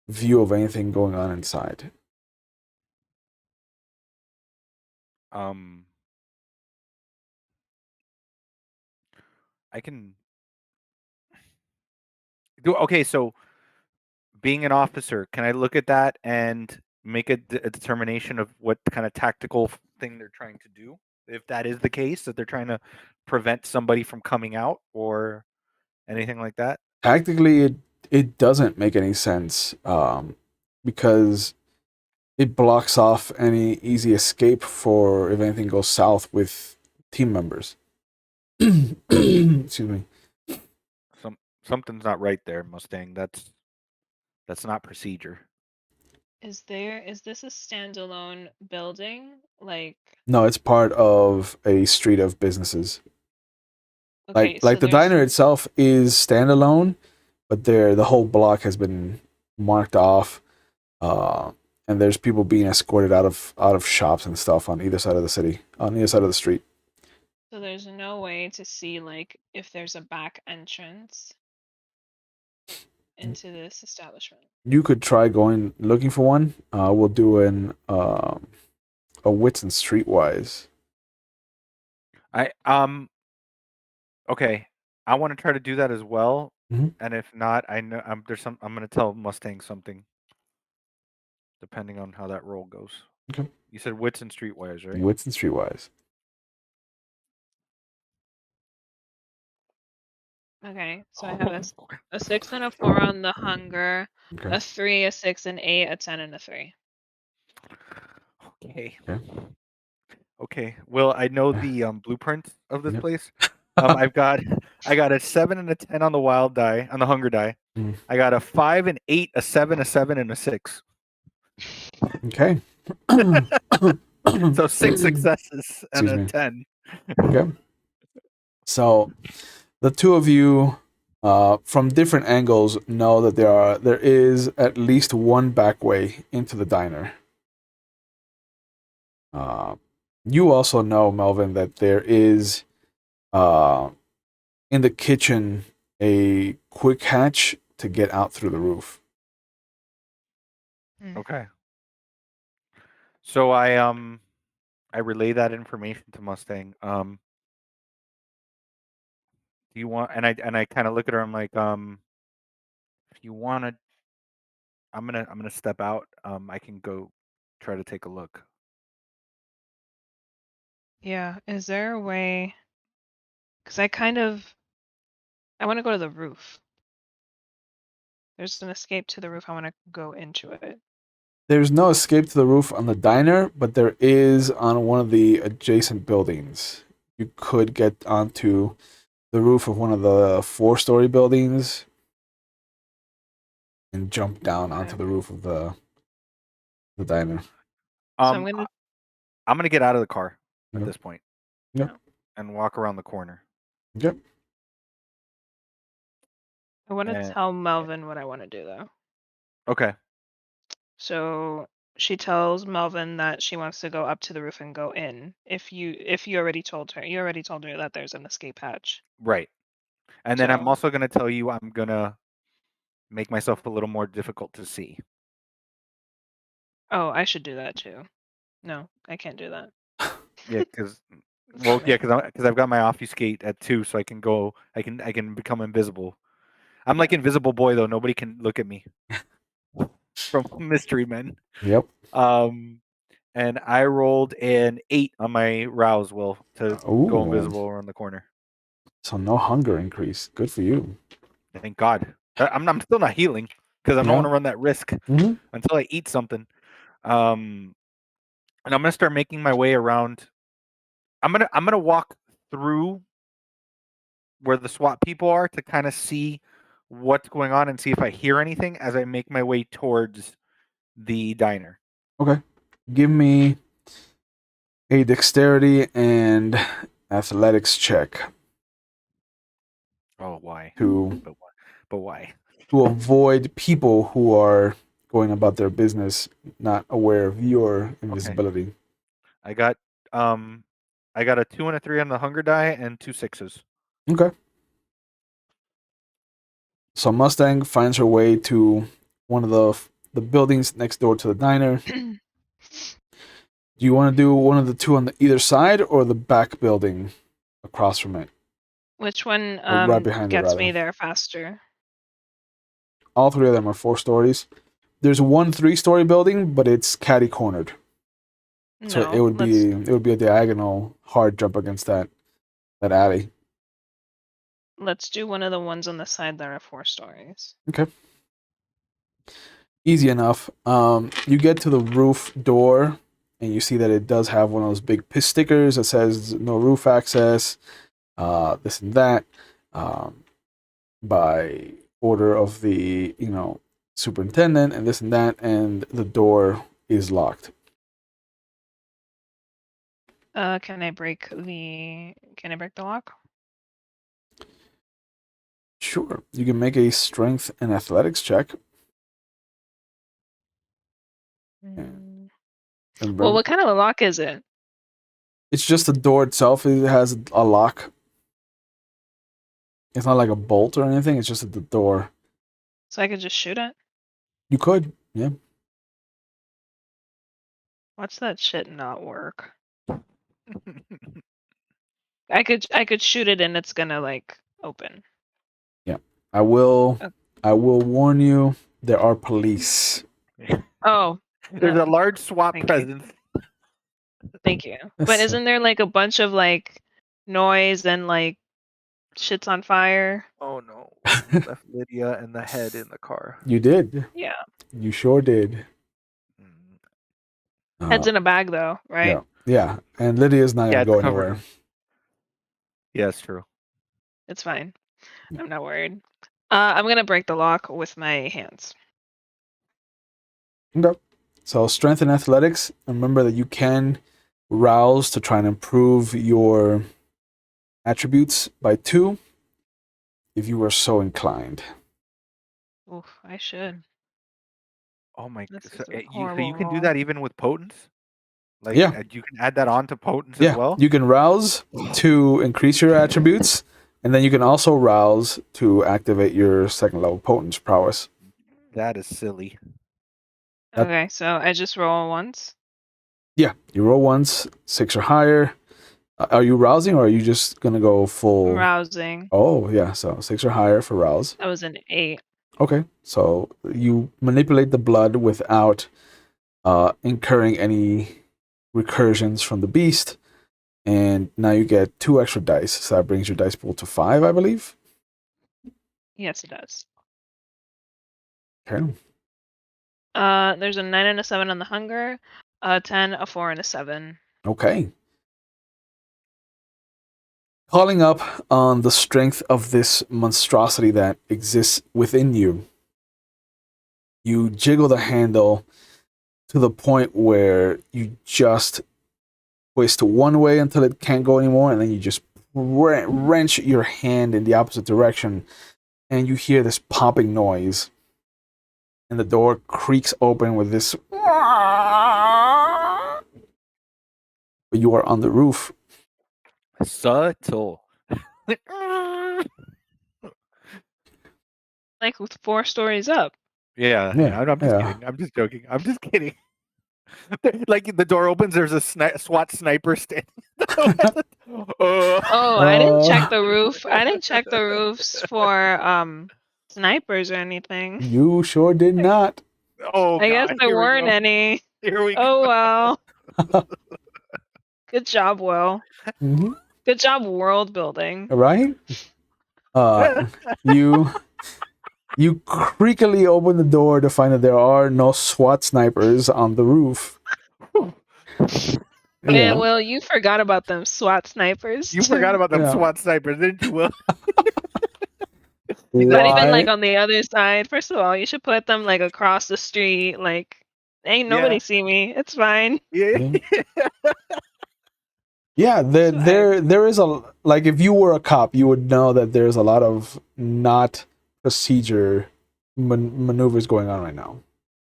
view of anything going on inside. I can do. Okay, so being an officer, can I look at that and make a determination of what kind of tactical thing they're trying to do? If that is the case, that they're trying to prevent somebody from coming out or anything like that? Tactically, it doesn't make any sense, because it blocks off any easy escape for if anything goes south with team members. Excuse me. Something's not right there, Mustang. That's not procedure. Is this a standalone building? Like, No, it's part of a street of businesses. okay, so Like the there's diner itself is standalone, but the whole block has been marked off, and there's people being escorted out of shops and stuff on either side of the city, on either side of the street. so there's no way to see like if there's a back entrance into this establishment. You could try going looking for one. We'll do a wits and streetwise. I okay. I want to try to do that as well. Mhm. And if not, I know I'm going to tell Mustang something depending on how that roll goes. Okay. You said wits and streetwise, right? Wits and streetwise. Okay, so I have a 6 and a 4 on the hunger, Okay. a 3, a 6, an 8, a 10, and a 3. Okay. Okay. Okay. Well, I know the blueprint of this Yep. place. I got a 7 and a 10 on the wild die, on the hunger die. Mm. I got a 5 and 8, a 7, a 7, and a 6. Okay. So 6 successes and Excuse a me. 10. Okay. So the two of you, from different angles, know that there is at least one back way into the diner. You also know, Melvin, that there is, in the kitchen, a quick hatch to get out through the roof. Okay. So I relay that information to Mustang. Do you want? And I kind of look at her. I'm like, if you want to, I'm gonna step out. I can go try to take a look. Yeah, is there a way? Because I want to go to the roof. There's an escape to the roof. I want to go into it. There's no escape to the roof on the diner, but there is on one of the adjacent buildings. You could get onto the roof of one of the 4-story buildings and jump down onto the roof of the diner. So I'm gonna. I'm gonna get out of the car at Yep. this point. Yep. And walk around the corner. Yep. I want to tell Melvin what I want to do though. Okay. So she tells Melvin that she wants to go up to the roof and go in. If you already told her, that there's an escape hatch. Right. And then I'm So- also gonna tell you I'm gonna make myself a little more difficult to see. Oh, I should do that too. No, I can't do that. Yeah, because I've got my obfuscate at 2, so I can go. I can become invisible. I'm like Invisible Boy though. Nobody can look at me from Mystery Men. Yep. And I rolled an 8 on my rouse will to go Ooh. invisible around the corner. So no hunger increase. Good for you. Thank God. I'm still not healing because I don't Yeah. want to run that risk Mhm. until I eat something. And I'm gonna start making my way around. I'm gonna walk through where the SWAT people are to kind of see what's going on and see if I hear anything as I make my way towards the diner. Okay. Give me a dexterity and athletics check Oh, why? to But why? But why? avoid people who are going about their business not aware of your invisibility. I got a 2 and a 3 on the hunger die and 2 6s. Okay. So Mustang finds her way to one of the buildings next door to the diner. Do you want to do one of the two on the either side or the back building across from it? Which one Or right behind it, gets rather. me there faster? All three of them are 4 stories. There's one 3-story building, but it's catty cornered. So No, it would be a diagonal hard jump against that alley. let's do one of the ones on the side that are 4 stories. Okay. Easy enough. You get to the roof door and you see that it does have one of those big piss stickers that says no roof access, this and that, by order of the, superintendent and this and that, and the door is locked. Can I break the lock? Sure. You can make a strength and athletics check. Mm. And Well, what kind of a lock is it? it's just the door itself. It has a lock. It's not like a bolt or anything. It's just the door. So I could just shoot it? You could, yeah. Watch that shit not work. I could shoot it and it's gonna like open. Yeah. I will Okay. warn you, there are police. Oh, There's a large SWAT Thank you. presence. thank you. But So- isn't there like a bunch of like noise and like shit's on fire? Oh no. We left Lydia and the head in the car. You did. Yeah. You sure did. Head's in a bag though, right? Yeah. Yeah. And Lydia's not Yeah, gonna go it's covered. anywhere. Yeah, it's true. It's fine. Yeah. I'm not worried. I'm gonna break the lock with my hands. Okay. So strength and athletics. Remember that you can rouse to try and improve your attributes by 2 if you were so inclined. Oof, I should. Oh my! This So, is a so horrible you can do roll. that even with potence. Like, Yeah. you can add that on to potence Yeah. as well. You can rouse to increase your attributes, and then you can also rouse to activate your second level potence prowess. That is silly. That- Okay, so I just roll once. Yeah. You roll once, 6 or higher. Are you rousing or are you just gonna go full? Rousing. Oh yeah, so 6 or higher for rouse. That was an 8. Okay, so you manipulate the blood without incurring any recursions from the beast, and now you get 2 extra dice. So that brings your dice pool to 5, I believe. Yes, it does. Okay. There's a 9 and a 7 on the hunger, a 10, a 4, and a 7. Okay. Calling up on the strength of this monstrosity that exists within you, you jiggle the handle to the point where you just twist one way until it can't go anymore, and then you just wrench your hand in the opposite direction, and you hear this popping noise, and the door creaks open with this. But you are on the roof. Subtle. Like with 4 stories up. Yeah, Yeah, I'm just yeah. kidding. I'm just joking. I'm just kidding. Like, the door opens, there's a SWAT sniper standing. Oh, I didn't check the roof. I didn't check the roofs for snipers or anything. You sure did not. Oh, I guess God, there here we weren't go. any. Here we go. Oh well. Good job, Will. Mhm. Good job world building. Right? You You creakily open the door to find that there are no SWAT snipers on the roof. Man, Will, you forgot about them SWAT snipers. You forgot about them Yeah. SWAT snipers, didn't you, Will? Not even like Why? on the other side. First of all, you should put them like across the street. Like, ain't nobody see me. It's fine. Yeah. Yeah, there is a, like, if you were a cop, you would know that there's a lot of not procedure maneuvers going on right now.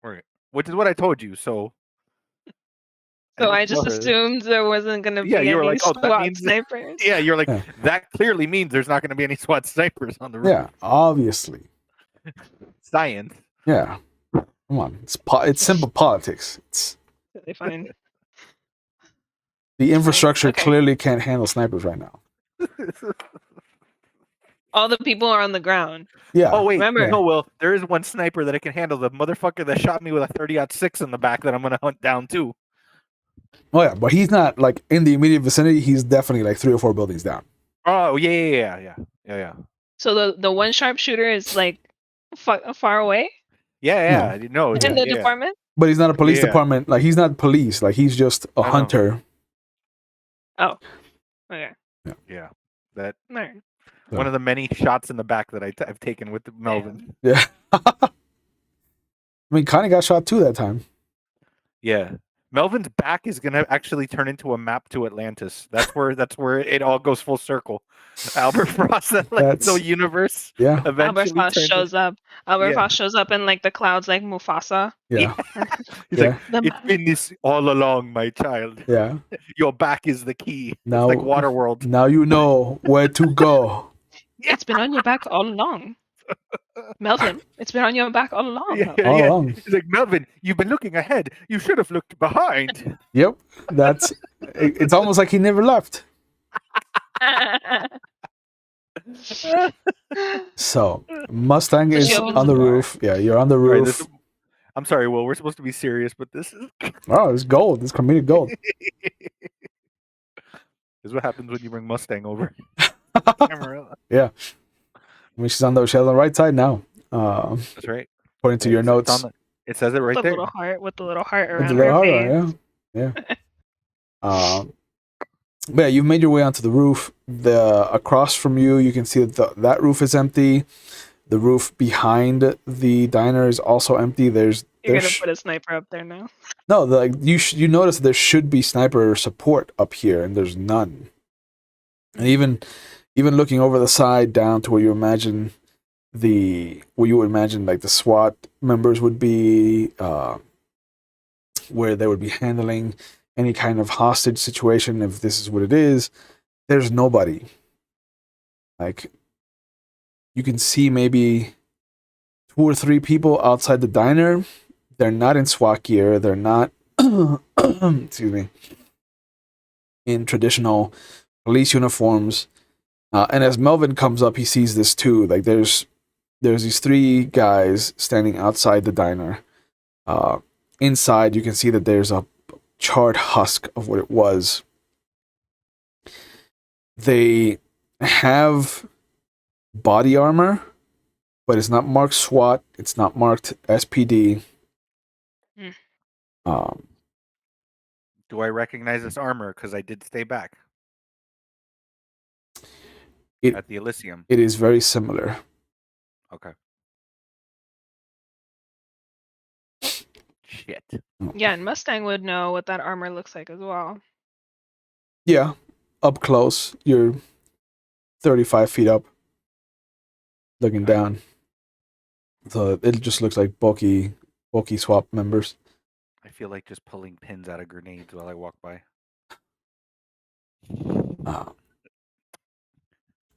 Right. Which is what I told you. So. So I didn't just tell her. assumed there wasn't gonna Yeah, be you were any like, oh, that SWAT means. snipers. Yeah, you're like, Yeah. that clearly means there's not going to be any SWAT snipers on the roof. Yeah, obviously. Science. Yeah, come on, it's simple politics. It's Totally fine. the infrastructure Okay. clearly can't handle snipers right now. All the people are on the ground. Yeah. Oh wait, Remember- no, Will. There is one sniper that I can handle. The motherfucker that shot me with a 30-06 in the back that I'm gonna hunt down too. Oh yeah, but he's not like in the immediate vicinity. He's definitely like 3 or 4 buildings down. Oh yeah. So the one sharpshooter is like far away Yeah. No, in the yeah. department. But he's not a police Yeah. department. Like, he's not police. Like, he's just a I know. hunter. Oh, okay. Yeah. That All right. one of the many shots in the back that I've taken with Melvin. Yeah. I mean, Connie got shot too that time. Yeah. Melvin's back is gonna actually turn into a map to Atlantis. That's where it all goes full circle. Albert Frost, that the universe. Yeah. Albert Eventually Frost turns shows up. Albert Yeah. Frost shows up in like the clouds, like Mufasa. Yeah. He's Yeah. like, it's been this all along, my child. Yeah. Your back is the key. Now- It's like Waterworld. Now you know where to go. It's been on your back all along. Melvin, it's been on your back all along. Yeah, All yeah. along. He's like, Melvin, you've been looking ahead. You should have looked behind. Yep. That's. It's almost like he never left. So Mustang is She opens on the the door. roof. Yeah, you're on the All right, roof. I'm sorry, Will. We're supposed to be serious, but this is Oh, it's gold. It's comedic gold. this is what happens when you bring Mustang over. Camarilla. I mean, she's on the right side now. That's right. According to your It's notes. it says it right the there. little heart with the little heart With around the little her heart, face. yeah. But yeah, you made your way onto the roof. Across from you, you can see that that roof is empty. The roof behind the diner is also empty. You're gonna put a sniper up there now. no, like you notice there should be sniper support up here, and there's none. And even looking over the side down to where you would imagine like the SWAT members would be, where they would be handling any kind of hostage situation, if this is what it is, there's nobody. Like, you can see maybe 2 or 3 people outside the diner. They're not in SWAT gear. They're not, excuse me, in traditional police uniforms. And as Melvin comes up, he sees this too. Like, there's these 3 guys standing outside the diner. Inside, you can see that there's a charred husk of what it was. They have body armor, but it's not marked SWAT. It's not marked SPD. Do I recognize this armor? Because I did stay back at the Elysium. It is very similar. Okay. Shit. Yeah, and Mustang would know what that armor looks like as well. Yeah, up close, you're 35 feet up, looking down. So it just looks like bulky SWAT members. I feel like just pulling pins out of grenades while I walk by.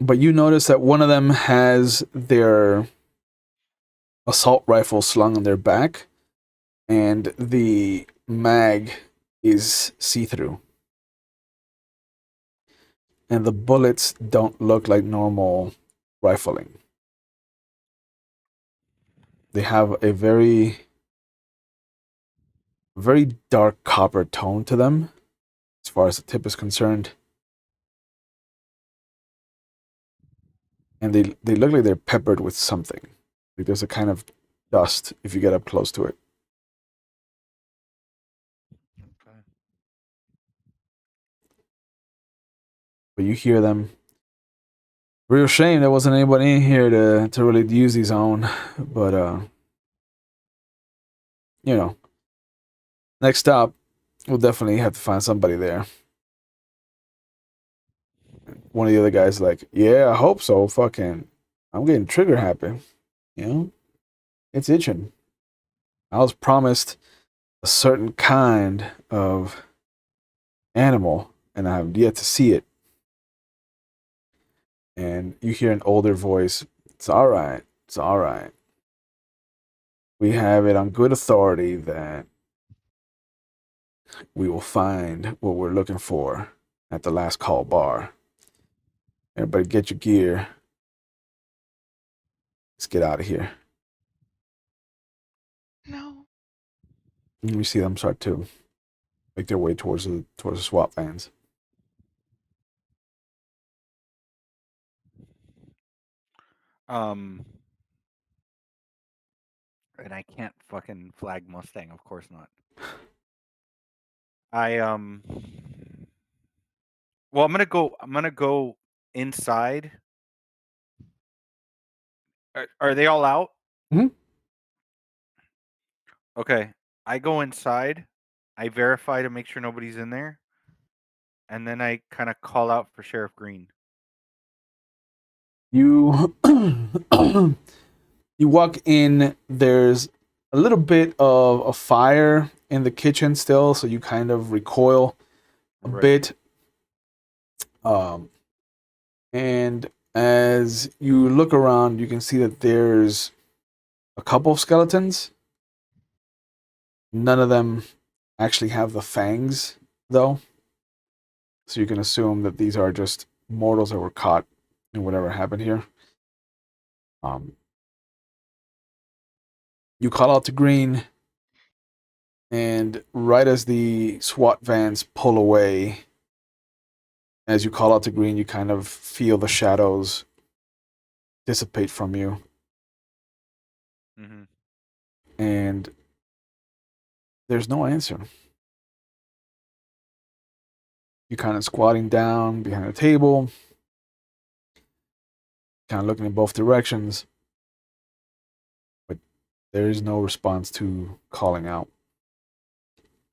But you notice that one of them has their assault rifle slung on their back, and the mag is see-through. And the bullets don't look like normal rifling. They have a very, very dark copper tone to them, as far as the tip is concerned. And they look like they're peppered with something. Like there's a kind of dust if you get up close to it. Okay. But you hear them. Real shame there wasn't anybody in here to really use these on. But you know, next stop, we'll definitely have to find somebody there. One of the other guys like, yeah, I hope so. Fucking, I'm getting trigger happy. You know, it's itching. I was promised a certain kind of animal, and I have yet to see it. And you hear an older voice. It's all right. It's all right. We have it on good authority that we will find what we're looking for at the last call bar. Everybody get your gear. Let's get out of here. No. And we see them start to make their way towards the swap vans. And I can't fucking flag Mustang, of course not. Well, I'm gonna go inside. Are they all out? Mhm. Okay. I go inside. I verify to make sure nobody's in there. And then I kind of call out for Sheriff Greene. You you walk in. There's a little bit of a fire in the kitchen still, so you kind of recoil a bit. And as you look around, you can see that there's a couple of skeletons. None of them actually have the fangs, though. So you can assume that these are just mortals that were caught in whatever happened here. You call out to Greene, and right as the SWAT vans pull away, as you call out to Greene, you kind of feel the shadows dissipate from you. Mm-hmm. And there's no answer. You're kind of squatting down behind a table, kind of looking in both directions, but there is no response to calling out.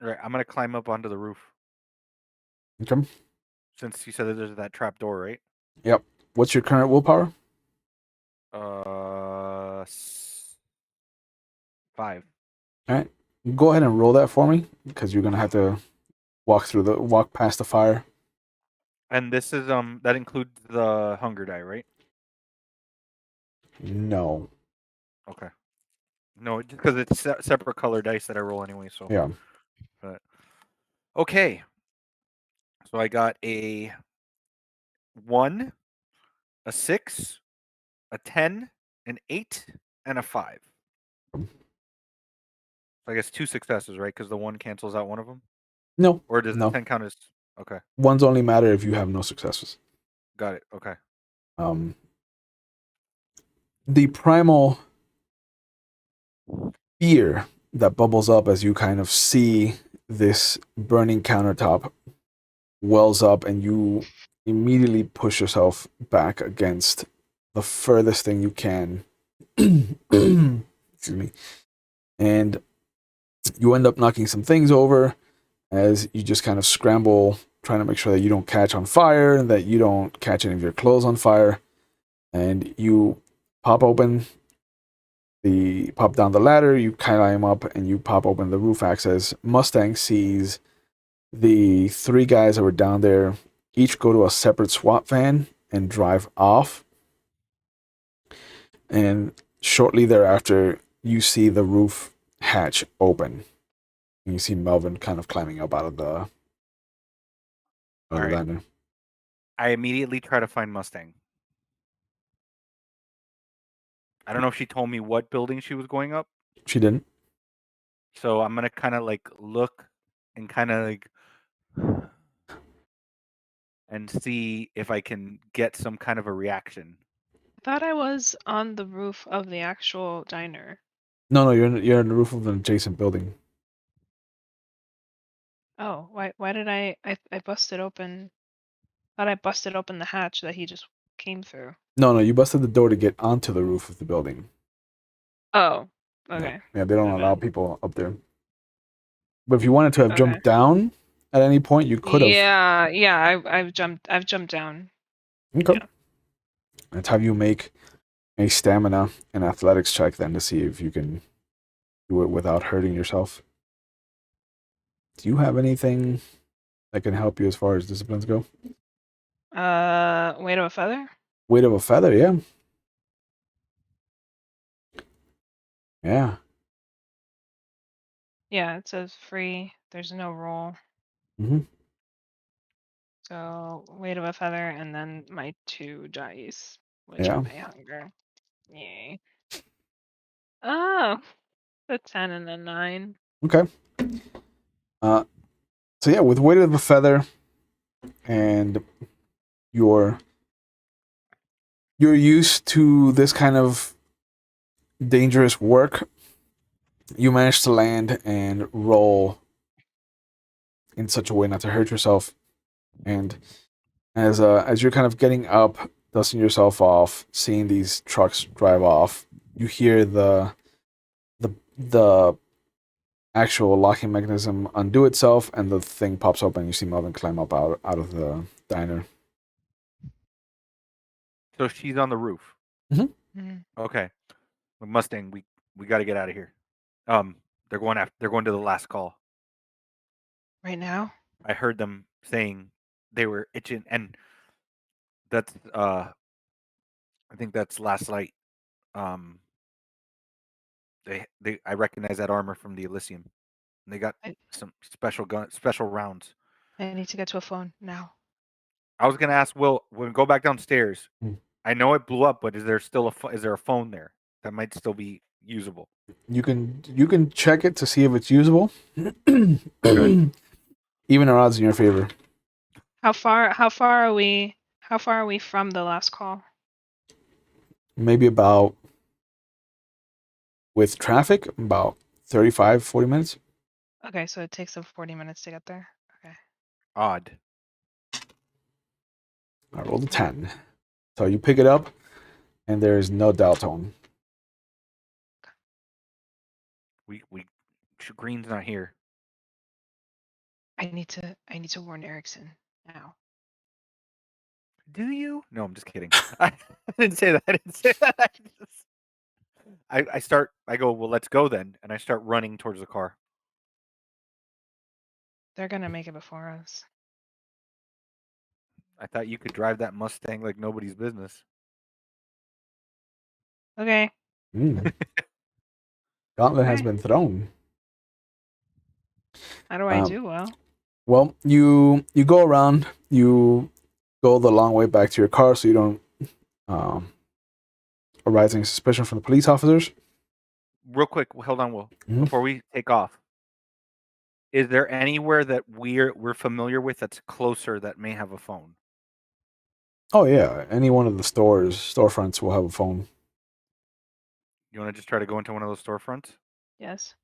All right, I'm gonna climb up onto the roof. Okay. Since you said that there's that trap door, right? Yep. What's your current willpower? 5. All right. Go ahead and roll that for me, because you're gonna have to walk past the fire. And this is that includes the hunger die, right? No. Okay. No, just because it's separate color dice that I roll anyway. So Yeah. but okay. So I got a 1, a 6, a 10, an 8, and a 5. So I guess 2 successes, right? Because the 1 cancels out one of them. No. Or does the No. 10 count as? Okay, Ones only matter if you have no successes. got it. Okay. The primal fear that bubbles up as you kind of see this burning countertop wells up, and you immediately push yourself back against the furthest thing you can. Excuse me. And you end up knocking some things over as you just kind of scramble, trying to make sure that you don't catch on fire, that you don't catch any of your clothes on fire. And you pop down the ladder, you climb up, and you pop open the roof access. Mustang sees the 3 guys that were down there each go to a separate SWAT van and drive off. And shortly thereafter, you see the roof hatch open. And you see Melvin kind of climbing up out of the All right. ladder. I immediately try to find Mustang. I don't know if she told me what building she was going up. She didn't. So I'm gonna kind of like look and kind of like and see if I can get some kind of a reaction. thought I was on the roof of the actual diner. No, you're on the roof of an adjacent building. Oh, why did I busted open? Thought I busted open the hatch that he just came through. No, you busted the door to get onto the roof of the building. Oh, Yeah, okay. yeah, they don't My allow bad. people up there. But if you wanted to have Okay. jumped down at any point, you could have. Yeah. I've jumped down. Okay. Yeah. Let's have you make a stamina and athletics check then to see if you can do it without hurting yourself. Do you have anything that can help you as far as disciplines go? Weight of a feather. Weight of a feather, yeah. Yeah. Yeah, it says free. There's no roll. Mm-hmm. So weight of a feather, and then my 2 dice, which are Yeah. my hunger. Yay. Oh, a 10 and a 9. Okay. So yeah, with weight of a feather and you're used to this kind of dangerous work, you manage to land and roll in such a way not to hurt yourself. And as you're kind of getting up, dusting yourself off, seeing these trucks drive off, you hear the actual locking mechanism undo itself, and the thing pops open. And you see Melvin climb up out of the diner. So she's on the roof. Mm. Okay. With Mustang, we got to get out of here. They're going to the last call. Right now? I heard them saying they were itching, and that's I think that's last light. I recognize that armor from the Elysium. They got I, some special rounds. I need to get to a phone now. I was gonna ask Will when we go back downstairs. Hmm. I know it blew up, but is there still is there a phone there that might still be usable? You can check it to see if it's usable. Good. Even our odds in your favor. How far are we from the last call? Maybe about, with traffic, about 35, 40 minutes. Okay, so it takes them 40 minutes to get there. Okay. Odd. I rolled a 10. So you pick it up, and there is no dial tone. We Green's not here. I need to warn Erickson now. Do you? No, I'm just kidding. I didn't say that. I didn't say that. I go, well, let's go then. And I start running towards the car. They're gonna make it before us. I thought you could drive that Mustang like nobody's business. Okay. Gauntlet has Okay. been thrown. How do I do well? Well, you go around, you go the long way back to your car so you don't arise any suspicion from the police officers. Real quick, hold on, Will. Mhm. Before we take off, is there anywhere that we're familiar with that's closer that may have a phone? Oh yeah, any one of the storefronts will have a phone. You want to just try to go into one of those storefronts? Yes.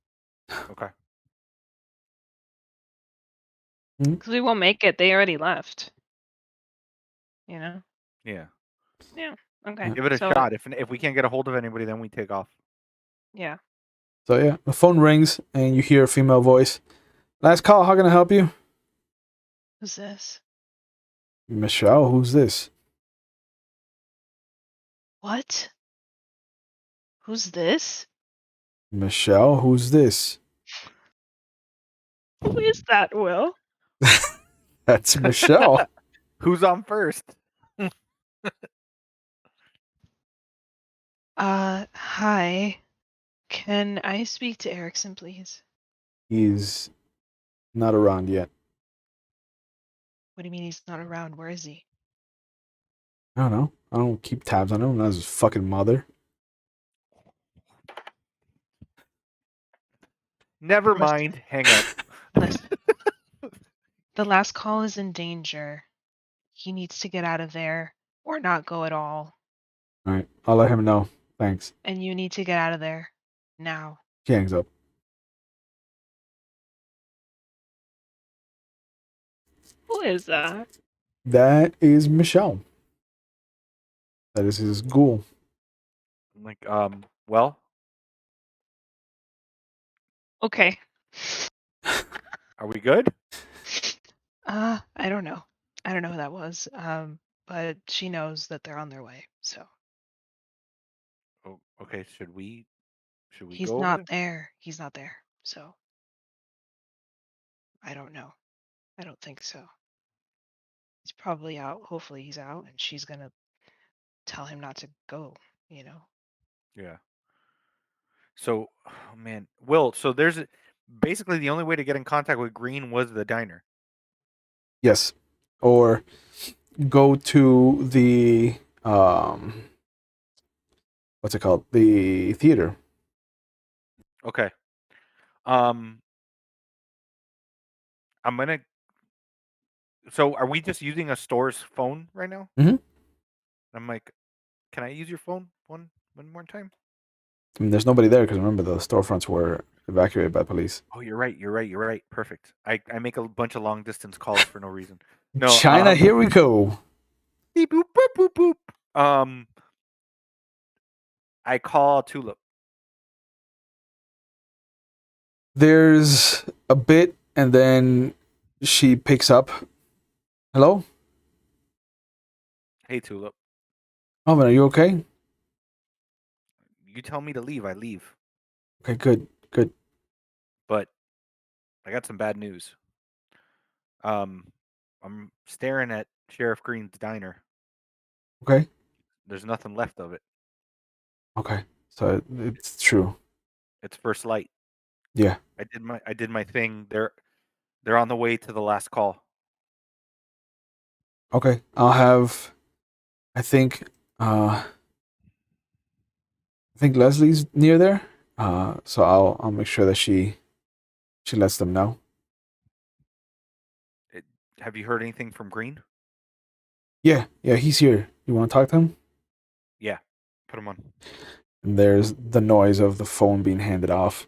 Okay. Because we won't make it. They already left. You know? Yeah. Yeah. Okay. Give it a So, shot. If we can't get a hold of anybody, then we take off. yeah. So yeah, the phone rings and you hear a female voice. Last call, how can I help you? Who's this? Michelle, who's this? What? Who's this? Michelle, who's this? Who is that, Will? That's Michelle. Who's on first? Hi. Can I speak to Erickson, please? He's not around yet. What do you mean he's not around? Where is he? I don't know. I don't keep tabs on him. That's his fucking mother. Never Listen. mind. Hang up. Listen. The last call is in danger. He needs to get out of there or not go at all. All right, I'll let him know. Thanks. And you need to get out of there now. He hangs up. Who is that? That is Michelle. That is his ghoul. I'm like, well, Okay. are we good? I don't know. I don't know who that was. But she knows that they're on their way. So Oh, okay. Should we he's go over not there? there. He's not there. So I don't know. I don't think so. He's probably out. Hopefully he's out, and she's gonna tell him not to go. You know. Yeah. So, oh man, Will. So basically the only way to get in contact with Greene was the diner. Yes. Or go to the what's it called? The theater. Okay. Um, I'm gonna. So, are we just using a store's phone right now? Mhm. I'm like, can I use your phone one more time? I mean, there's nobody there because remember the storefronts were evacuated by police. Oh, you're right. You're right. You're right. Perfect. I make a bunch of long distance calls for no reason. No. China, here we go. Beep, boop boop boop boop. I call Tulip. There's a bit, and then she picks up. Hello, Hey, Tulip. Melvin, are you okay? You tell me to leave, I leave. Okay, good, good. But I got some bad news. I'm staring at Sheriff Greene's diner. Okay, There's nothing left of it. okay. So it's true. It's first light. Yeah. I did my thing. They're on the way to the last call. Okay, I'll have. I think. I think Leslie's near there. So I'll make sure that she lets them know. It, have you heard anything from Greene? Yeah, yeah, he's here. You want to talk to him? Yeah. Put him on. And there's the noise of the phone being handed off.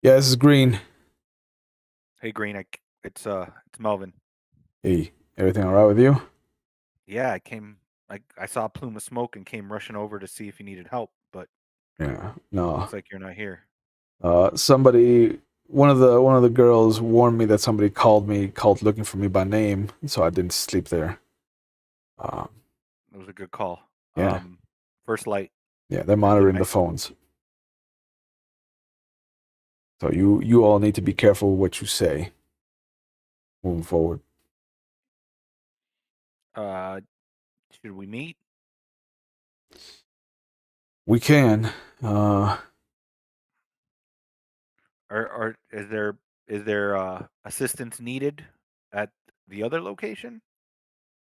Yeah, this is Green. Hey Greene, it's Melvin. Hey, everything all right with you? Yeah, I saw a plume of smoke and came rushing over to see if you needed help, but Yeah, no. looks like you're not here. Somebody, one of the girls warned me that somebody called looking for me by name, so I didn't sleep there. Uh, It was a good call. yeah, First light. yeah, they're I did monitoring my the phones. So you all need to be careful what you say moving forward. uh should we meet? We can. Uh, Or is there assistance needed at the other location?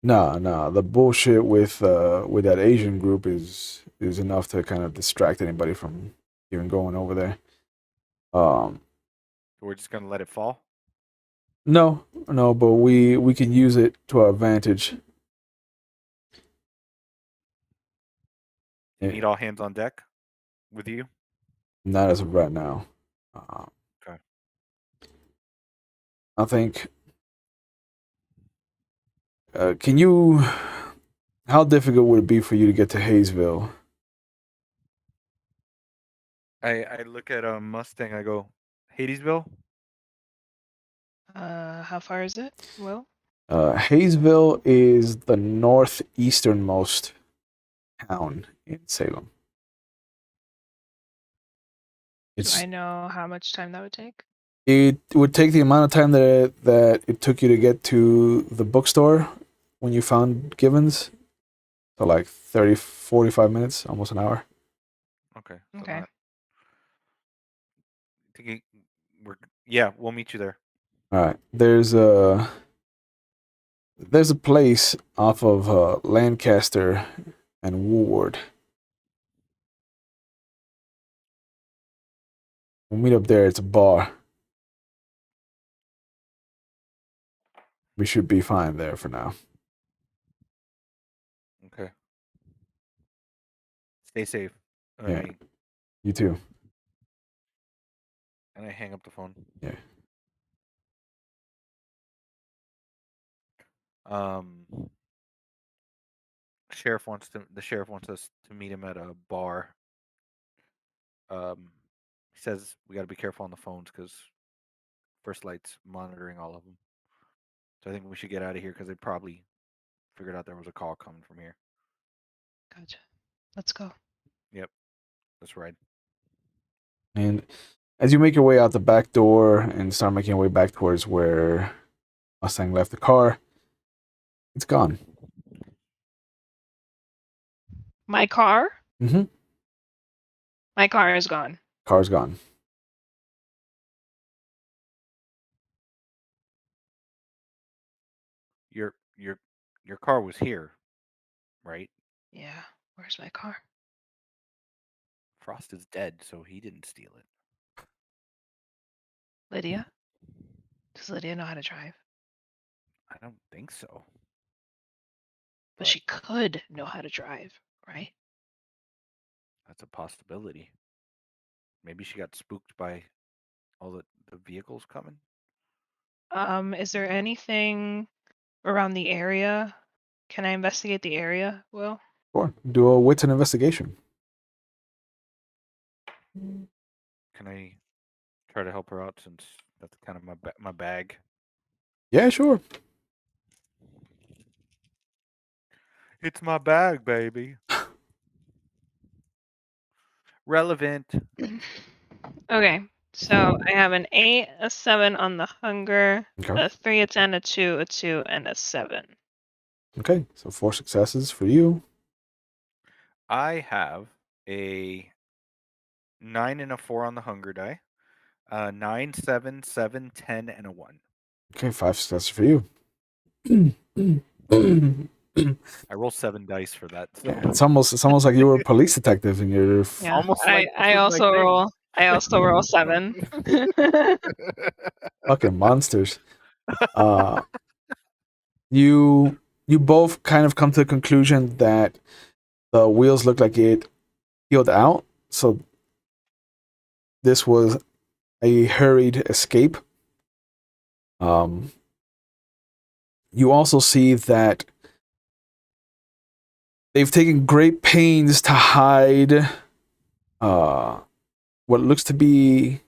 no. The bullshit with that Asian group is enough to kind of distract anybody from even going over there. Um, We're just gonna let it fall? no, but we can use it to our advantage. You Eh, need all hands on deck with you? Not as of right now. Uh, Okay. I think. Can you? How difficult would it be for you to get to Hayesville? I look at a Mustang, I go, Hadesville? How far is it? Will? Hayesville is the northeasternmost town in Salem. Do It's I know how much time that would take? It would take the amount of time that it took you to get to the bookstore when you found Givens. So like 30, 45 minutes, almost an hour. Okay. So Okay. not thinking we're yeah, we'll meet you there. All right. There's a place off of Lancaster and Woolward. We'll meet up there. It's a bar. We should be fine there for now. Okay. Stay safe. Yeah. You too. And I hang up the phone. Yeah. The sheriff wants us to meet him at a bar. He says we got to be careful on the phones because First Light's monitoring all of them. So I think we should get out of here because they probably figured out there was a call coming from here. Gotcha. Let's go. Yep, that's right. And as you make your way out the back door and start making your way back towards where Mustang left the car, it's gone. My car? Mm-hmm. My car is gone. Car's gone. Your car was here, right? Yeah. Where's my car? Frost is dead, so he didn't steal it. Lydia? Does Lydia know how to drive? I don't think so. But she could know how to drive, right? That's a possibility. Maybe she got spooked by all the vehicles coming. Is there anything around the area? Can I investigate the area, Will? Sure. Do a wits and investigation. Can I try to help her out since that's kind of my bag? Yeah, sure. It's my bag, baby. Relevant. Okay, so I have an 8, a 7 on the hunger, Okay. a 3, a 10, a 2, a 2, and a 7. Okay. So 4 successes for you. I have a 9 and a 4 on the hunger die. 9, 7, 7, 10, and a 1. Okay, 5 successes for you. I roll 7 dice for that. So. Yeah, it's almost like you were a police detective and you're Yeah, Almost like I also roll. I also roll 7. fucking monsters. You both kind of come to the conclusion that the wheels look like it peeled out, so this was a hurried escape. You also see that they've taken great pains to hide what looks to be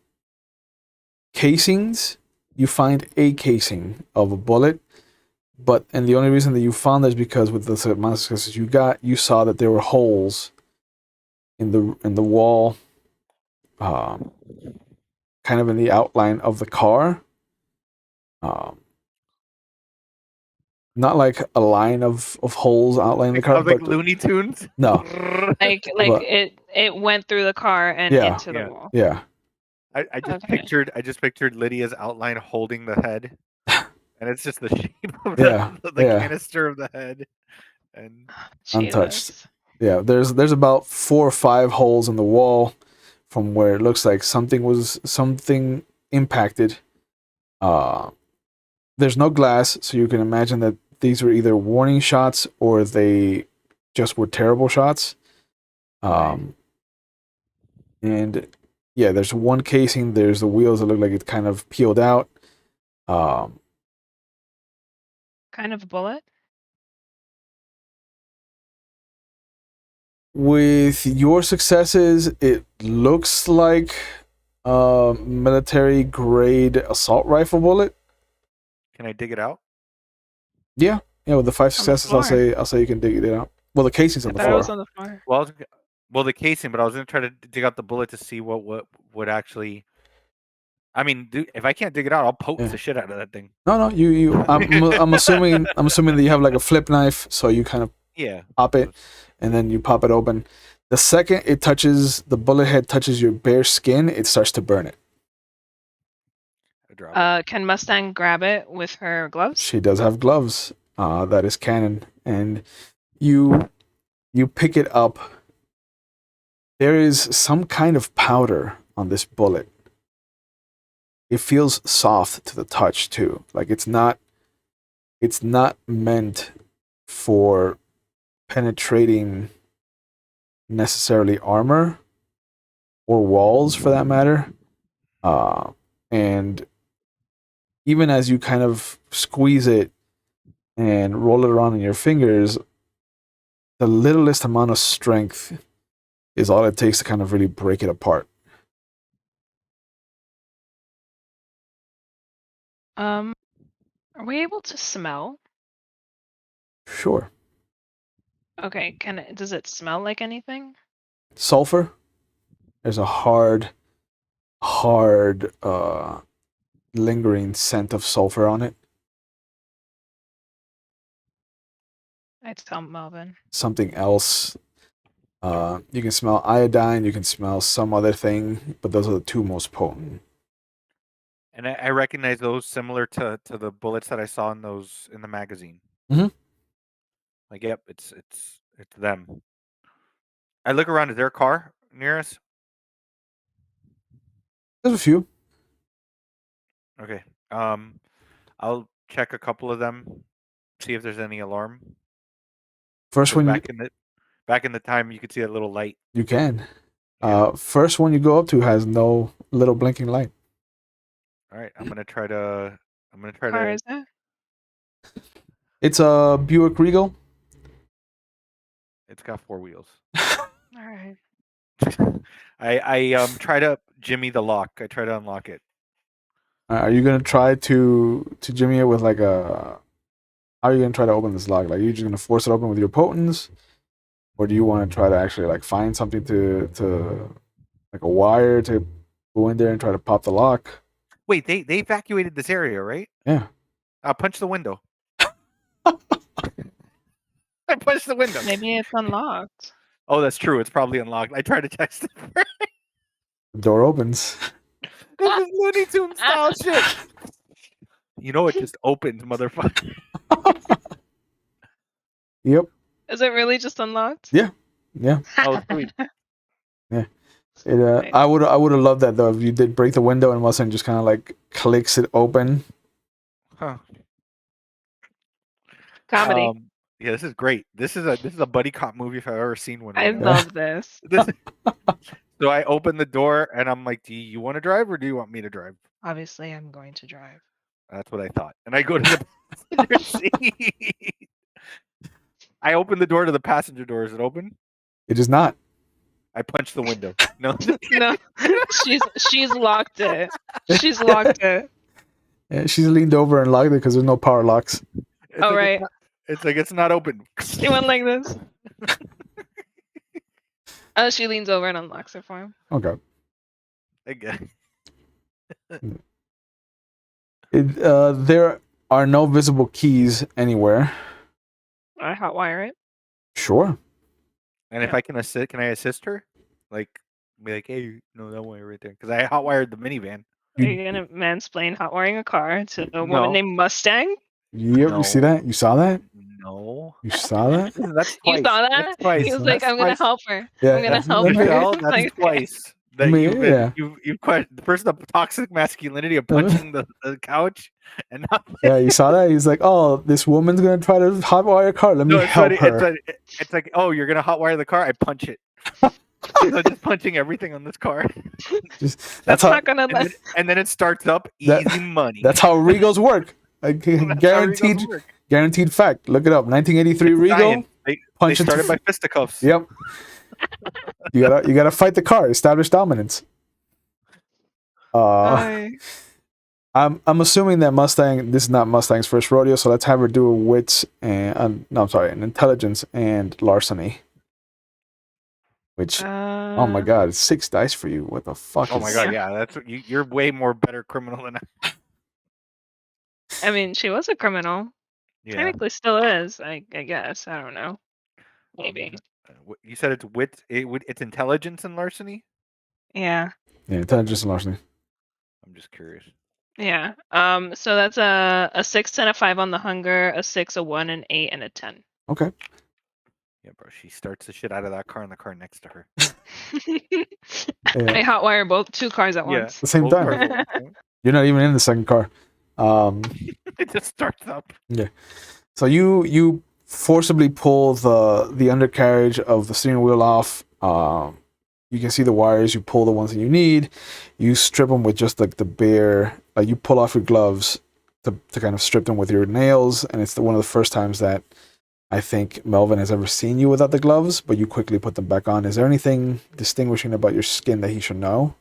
casings. You find a casing of a bullet, and the only reason that you found that is because with the amount of successes you got, you saw that there were holes in the wall, kind of in the outline of the car. Not like a line of holes outlining the car, I was like but Looney Tunes. no, like but, it went through the car and Yeah. into the wall. yeah. I just Okay. pictured Lydia's outline holding the head, and it's just the shape of Yeah, the yeah. canister of the head, and Untouched. Jesus. Yeah, there's about 4 or 5 holes in the wall from where it looks like something impacted. There's no glass, so you can imagine that these were either warning shots or they just were terrible shots. And yeah, there's one casing. There's the wheels that look like it kind of peeled out. Kind of a bullet? With your successes, it looks like a military grade assault rifle bullet. can I dig it out? Yeah, with the 5 On the successes, floor. I'll say you can dig it out. Well, the casing's on I the thought it floor. was on the floor. Well, the casing, but I was gonna try to dig out the bullet to see what would actually. I mean, dude, if I can't dig it out, I'll poke Yeah. the shit out of that thing. No, you. I'm assuming that you have like a flip knife, so you kind of Yeah. pop it, and then you pop it open. The second the bullet head touches your bare skin, it starts to burn it. I drop it. Can Mustang grab it with her gloves? She does have gloves. That is canon, and you pick it up. There is some kind of powder on this bullet. It feels soft to the touch too. Like it's not meant for penetrating necessarily armor or walls for that matter. And even as you kind of squeeze it and roll it around in your fingers, the littlest amount of strength is all it takes to kind of really break it apart. Are we able to smell? Sure. Okay, does it smell like anything? Sulfur. There's a hard, lingering scent of sulfur on it. I tell Melvin. Something else. You can smell iodine. You can smell some other thing, but those are the two most potent. And I recognize those similar to the bullets that I saw in the magazine. Mhm. Like, yep, it's them. I look around. Is there a car near us? There's a few. Okay. I'll check a couple of them, see if there's any alarm. First 'Cause one back in the time, you could see a little light. you can. Yeah. First one you go up to has no little blinking light. All right. I'm gonna try to. Car is it? It's a Buick Regal. It's got 4 wheels. All right. I try to jimmy the lock. I try to unlock it. Are you gonna try to jimmy it with like a? How are you gonna try to open this lock? Like, are you just gonna force it open with your potents, or do you want to try to actually like find something to like a wire to go in there and try to pop the lock? Wait, they evacuated this area, right? Yeah. I'll punch the window. I punched the window. Maybe it's unlocked. Oh, that's true. It's probably unlocked. I tried to text it. The door opens. This is Looney Tunes style shit. You know it just opened, motherfucker. Yep. Is it really just unlocked? Yeah. Oh, sweet. I would have loved that though if you did break the window and Mustang just kind of like clicks it open. Huh. Comedy. Yeah, this is great. This is a buddy cop movie if I've ever seen one. I Right now. love this. So I open the door and I'm like, "Do you want to drive or do you want me to drive?" Obviously, I'm going to drive. That's what I thought. And I go to the passenger seat. I open the door to the passenger door. Is it open? It is not. I punch the window. No. No, she's locked it. She's locked it. Yeah, she's leaned over and locked it because there's no power locks. It's Oh, like right. It's like it's not open. She went like this. She leans over and unlocks it for him. Okay. Again. There are no visible keys anywhere. I hotwire it. Sure. And if I can assist her? Like, be like, hey, no, that way right there. Because I hotwired the minivan. Are you gonna mansplain hotwiring a car to a woman No. named Mustang? Yep. You see that? You saw that? No. You saw that? That's twice. You saw that? That's twice. He was like, That's I'm gonna twice. help her. Yeah, I'm gonna help let me- her. Michelle, that's Like, twice. That I mean, you've yeah. first the toxic masculinity of punching the couch, and now Yeah, you saw that? He's like, oh, this woman's gonna try to hotwire a car. Let me no, it's, help funny, her. it's like, oh, you're gonna hotwire the car. I punch it. So just punching everything on this car, That's That's how not gonna and let. then, and then it starts up That- easy money. that's how Regals work. Like, That's how guaranteed Regals work. guaranteed fact. Look it up. 1983 It's Regal. science. They punch it started to- by fisticuffs. Yep. You gotta fight the car, establish dominance. I- I'm assuming that Mustang. This is not Mustang's first rodeo, so let's have her do a wits and no, I'm sorry, an intelligence and larceny. Which, oh my god, it's 6 dice for you. What the fuck? Oh my is- god, yeah, that's what you're way more better criminal than I. I mean, she was a criminal. Yeah. Technically, still is. I guess. I don't know. Maybe. You said it's it's intelligence and larceny. Yeah. Yeah, intelligence and larceny. I'm just curious. Yeah. So that's a 6 and a 5 on the hunger, a 6, a 1, an 8, and a 10. Okay. Yeah, bro. She starts the shit out of that car and the car next to her. I hotwire two cars at once. the same Both time. cars at once, right? You're not even in the second car. It just starts up. So you forcibly pull the undercarriage of the steering wheel off, You can see the wires. You pull the ones that you need. You strip them with just like the bare. Like you pull off your gloves to kind of strip them with your nails, and it's one of the first times that I think Melvin has ever seen you without the gloves. But you quickly put them back on. Is there anything distinguishing about your skin that he should know?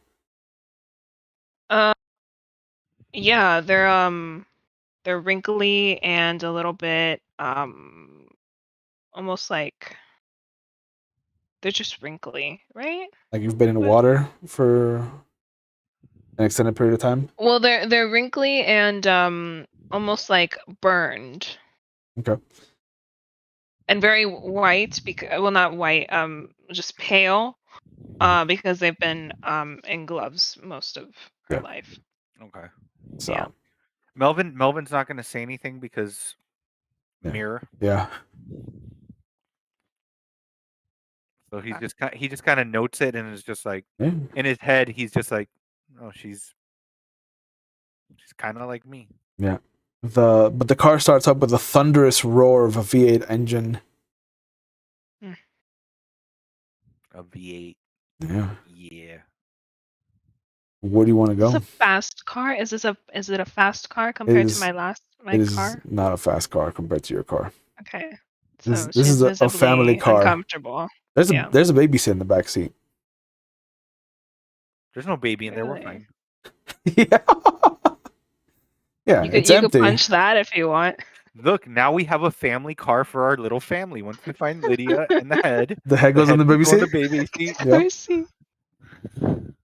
Yeah, they're wrinkly and a little bit almost like they're just wrinkly, right? Like you've been in What? water for an extended period of time? Well, they're wrinkly and almost like burned Okay. and very white because well not white just pale because they've been in gloves most of her Yeah. life. Okay. So, Yeah. Melvin's not going to say anything because Yeah. mirror. yeah. So he just kind of notes it and is just like Yeah. in his head he's just like, oh, she's kind of like me. Yeah. But the car starts up with a thunderous roar of a V8 engine. A V8. Yeah. Yeah. Where do you want to Is this go? a fast car? Is it a fast car It compared to is. my It is car? not a fast car compared to your car. Okay. This So this is she's a family visibly car. uncomfortable. There's Yeah. a baby seat in the back seat. There's no baby in there. We're Really? fine. yeah. Yeah. It's You could empty. punch that if you want. Look, now we have a family car for our little family. Once we find Lydia and the head Goes on the will baby go on seat. the baby seat. Yep. Mercy.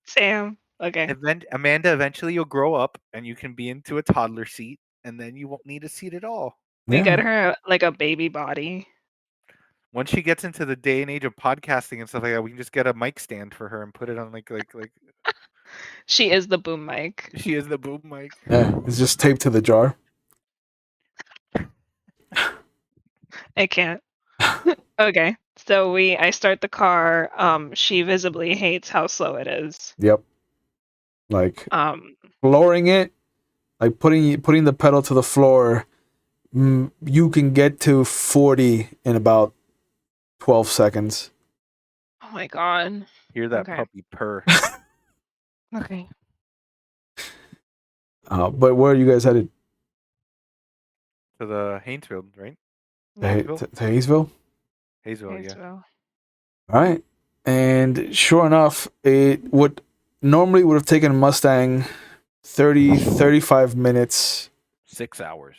Sam. Okay. Amanda, eventually you'll grow up and you can be into a toddler seat, and then you won't need a seat at all. We Yeah. get her like a baby body. Once she gets into the day and age of podcasting and stuff like that, we can just get a mic stand for her and put it on like She is the boom mic. she is the boom mic. Yeah. It's just taped to the jar. I can't. Okay. So I start the car. She visibly hates how slow it is. Yep. Like Um, lowering it, like putting the pedal to the floor. You can get to 40 in about 12 seconds. oh my god. Hear that Okay. puppy purr. Okay. But where are you guys headed? To the Haynesville, right? To Hayesville? Hayesville? Hayesville, yeah. Hayesville. All right. And sure enough, it would normally would have taken a Mustang 35 minutes. 6 hours.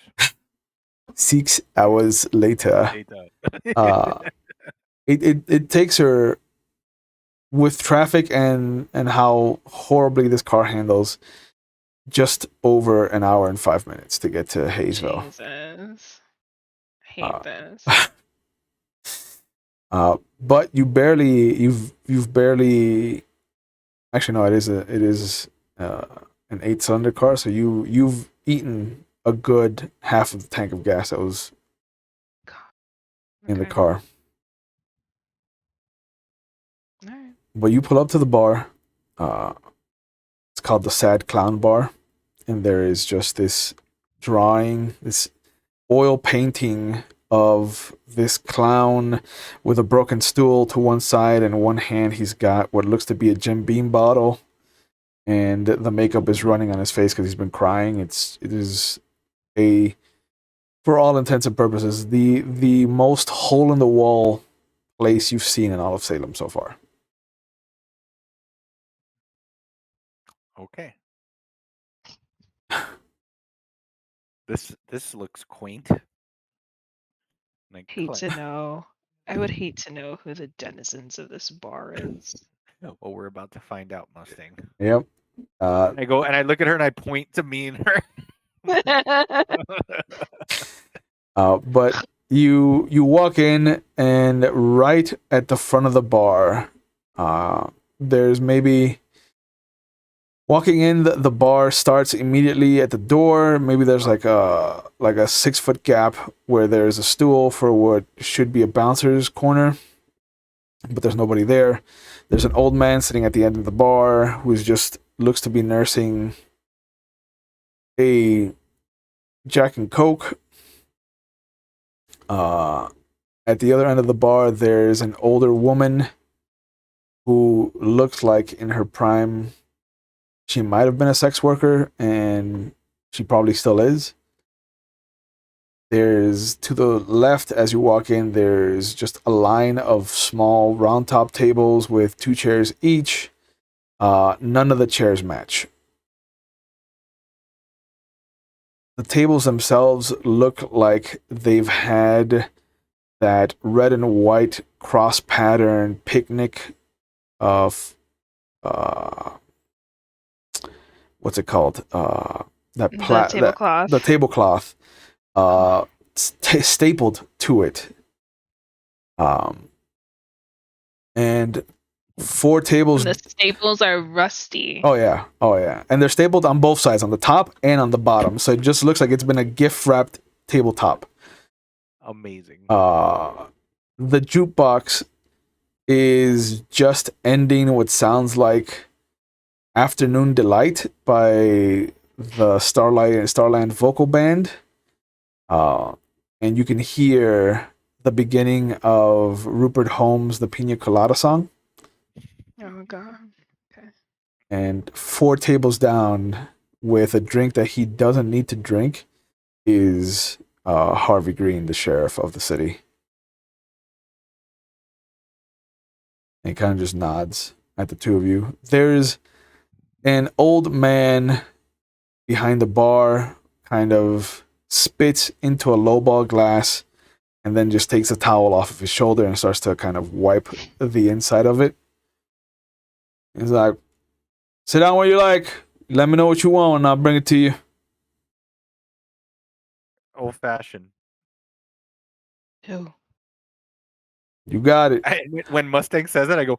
6 hours later. Hate that. It takes her with traffic and how horribly this car handles just over an hour and 5 minutes to get to Hayesville. Jesus. Hate this. But you've barely actually no, it is an 8-cylinder car, so you've eaten a good half of the tank of gas that was in the Okay. car. All right. But you pull up to the bar. It's called the Sad Clown Bar, and there is just this drawing, this oil painting of this clown with a broken stool to one side, and in one hand he's got what looks to be a Jim Beam bottle, and the makeup is running on his face because he's been crying. It is for all intents and purposes, the most hole in the wall place you've seen in all of Salem so far. Okay. This looks quaint. Like Hate to know. I would hate to know who the denizens of this bar is. well, we're about to find out, Mustang. Yep. I go and I look at her and I point to me and her. But you walk in, and right at the front of the bar, there's maybe walking in. The bar starts immediately at the door. Maybe there's like a 6-foot gap where there's a stool for what should be a bouncer's corner, but there's nobody there. There's an old man sitting at the end of the bar who's just looks to be nursing a Jack and Coke. At the other end of the bar, there's an older woman who looks like in her prime she might have been a sex worker, and she probably still is. There's to the left as you walk in, there's just a line of small round top tables with 2 chairs each. None of the chairs match. The tables themselves look like they've had that red and white cross pattern picnic of what's it called? The tablecloth. The tablecloth stapled to it. And 4 tables. And the staples are rusty. Oh yeah, and they're stapled on both sides, on the top and on the bottom. So it just looks like it's been a gift wrapped tabletop. Amazing. The jukebox is just ending what sounds like "Afternoon Delight" by the Starland vocal band, and you can hear the beginning of Rupert Holmes' "The Pina Colada" song. Oh god. Okay. And 4 tables down, with a drink that he doesn't need to drink, is Harvey Greene, the sheriff of the city. And he kind of just nods at the two of you. There's an old man behind the bar, kind of spits into a lowball glass, and then just takes a towel off of his shoulder and starts to kind of wipe the inside of it. He's like, sit down where you like. Let me know what you want and I'll bring it to you. Old fashioned. Ew. You got it. When Mustang says it, I go,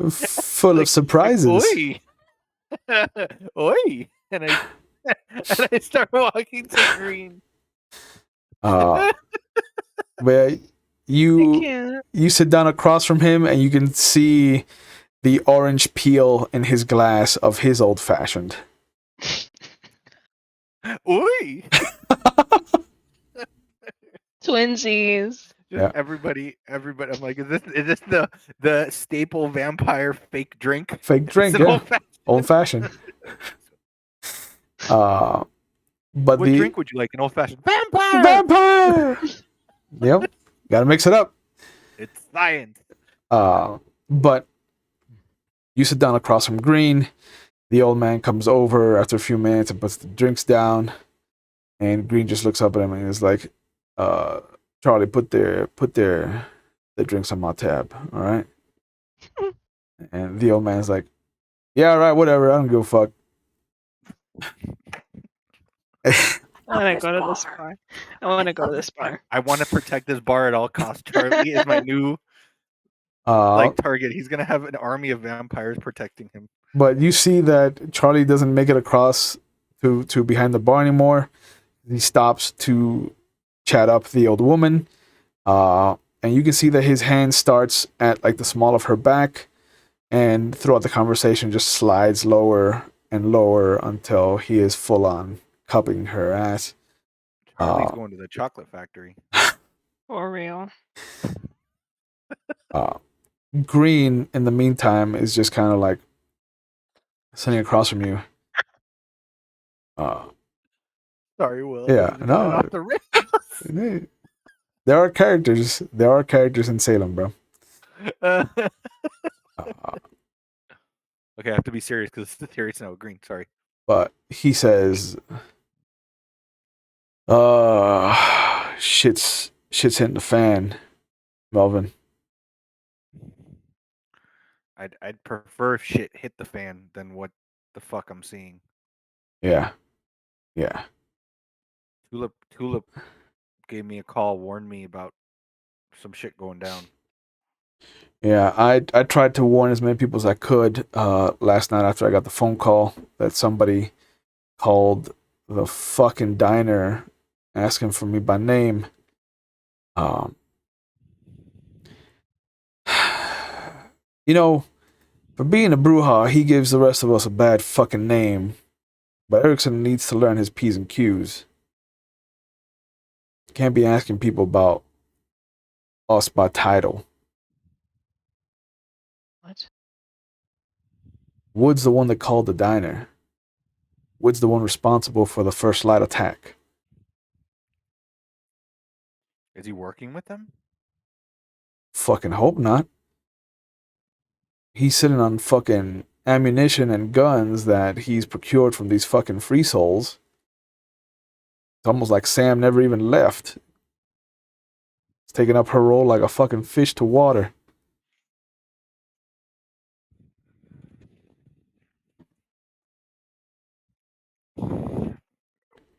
Full of surprises. Oi. Oi. And I start walking to Greene. Where you sit down across from him and you can see the orange peel in his glass of his old fashioned. Oi. Twinsies. Yeah. Everybody. I'm like, is this the staple vampire fake drink? Fake drink, yeah. Old fashioned. But what drink would you like? An old fashioned vampire. Vampire. Yep. Gotta mix it up. It's science. But you sit down across from Greene. The old man comes over after a few minutes and puts the drinks down. And Greene just looks up at him and is like, Charlie, put the drinks on my tab, all right? And the old man's like, yeah, all right, whatever, I don't give a fuck. I want to go to this bar. I want to go to this bar. I want to protect this bar at all costs. Charlie is my new target. He's gonna have an army of vampires protecting him. But you see that Charlie doesn't make it across to behind the bar anymore. He stops to chat up the old woman, and you can see that his hand starts at like the small of her back, and throughout the conversation just slides lower and lower until he is full on cupping her ass. Charlie's going to the chocolate factory. For real. Greene, in the meantime, is just kind of like sitting across from you. Sorry, Will. Yeah, no. Off the rails. There are characters. There are characters in Salem, bro. Okay, I have to be serious because it's serious now. Greene, sorry. But he says, shit's hitting the fan, Melvin. I'd prefer if shit hit the fan than what the fuck I'm seeing. Yeah. Tulip gave me a call, warned me about some shit going down. Yeah, I tried to warn as many people as I could last night after I got the phone call that somebody called the fucking diner asking for me by name. You know, for being a brouhaha, he gives the rest of us a bad fucking name. But Erickson needs to learn his P's and Q's. Can't be asking people about lost by title. What? Wood's the one that called the diner. Wood's the one responsible for the first light attack. Is he working with them? Fucking hope not. He's sitting on fucking ammunition and guns that he's procured from these fucking free souls. It's almost like Sam never even left. It's taking up her role like a fucking fish to water.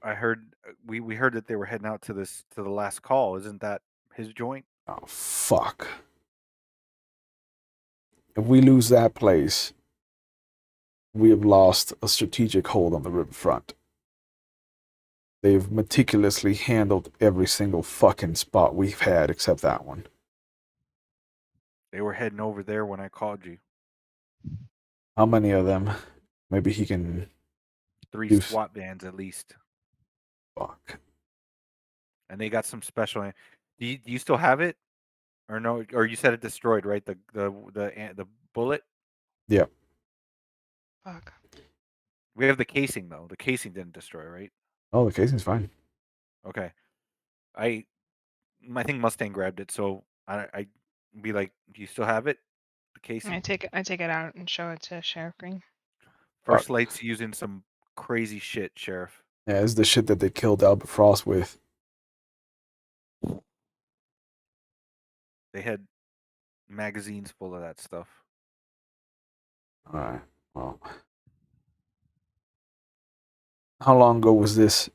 I heard we heard that they were heading out to the last call. Isn't that his joint? Oh, fuck. If we lose that place, we have lost a strategic hold on the riverfront. They've meticulously handled every single fucking spot we've had except that one. They were heading over there when I called you. How many of them? Maybe he can... 3 Use- SWAT vans at least. Fuck. And they got some special. Do you still have it, or no? Or you said it destroyed, right? The bullet. Yeah. Fuck. We have the casing though. The casing didn't destroy, right? Oh, the casing's fine. Okay. I think Mustang grabbed it, so I be like, do you still have it? The casing. I take it out and show it to Sheriff Greene. First Light's using some crazy shit, Sheriff. Yeah, it's the shit that they killed Albert Frost with. They had magazines full of that stuff. Alright, well. How long ago was this?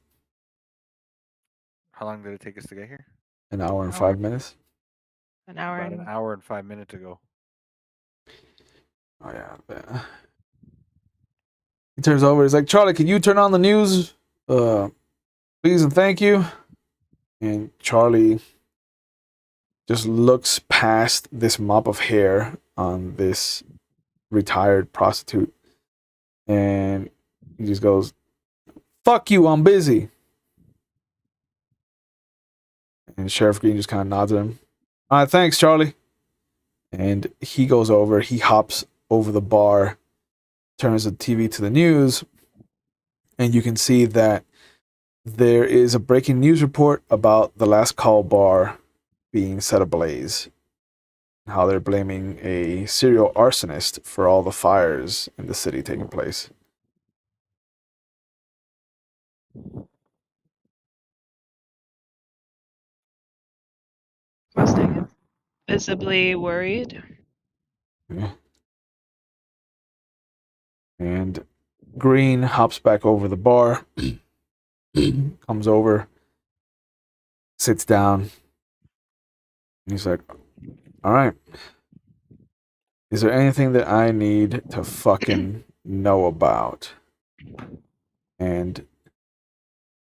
How long did it take us to get here? An hour and Hour. 5 minutes? An hour About and an hour and 5 minutes ago. Oh, yeah. He turns over. He's like, Charlie, can you turn on the news? Please and thank you. And Charlie just looks past this mop of hair on this retired prostitute. And he just goes, fuck you, I'm busy. And Sheriff Greene just kind of nods at him. All right, thanks, Charlie. And he goes over, he hops over the bar, turns the TV to the news, and you can see that there is a breaking news report about the last call bar being set ablaze. How they're blaming a serial arsonist for all the fires in the city taking place. Mustang is visibly worried. Yeah. And Greene hops back over the bar, comes over, sits down, and he's like, all right. Is there anything that I need to fucking know about? And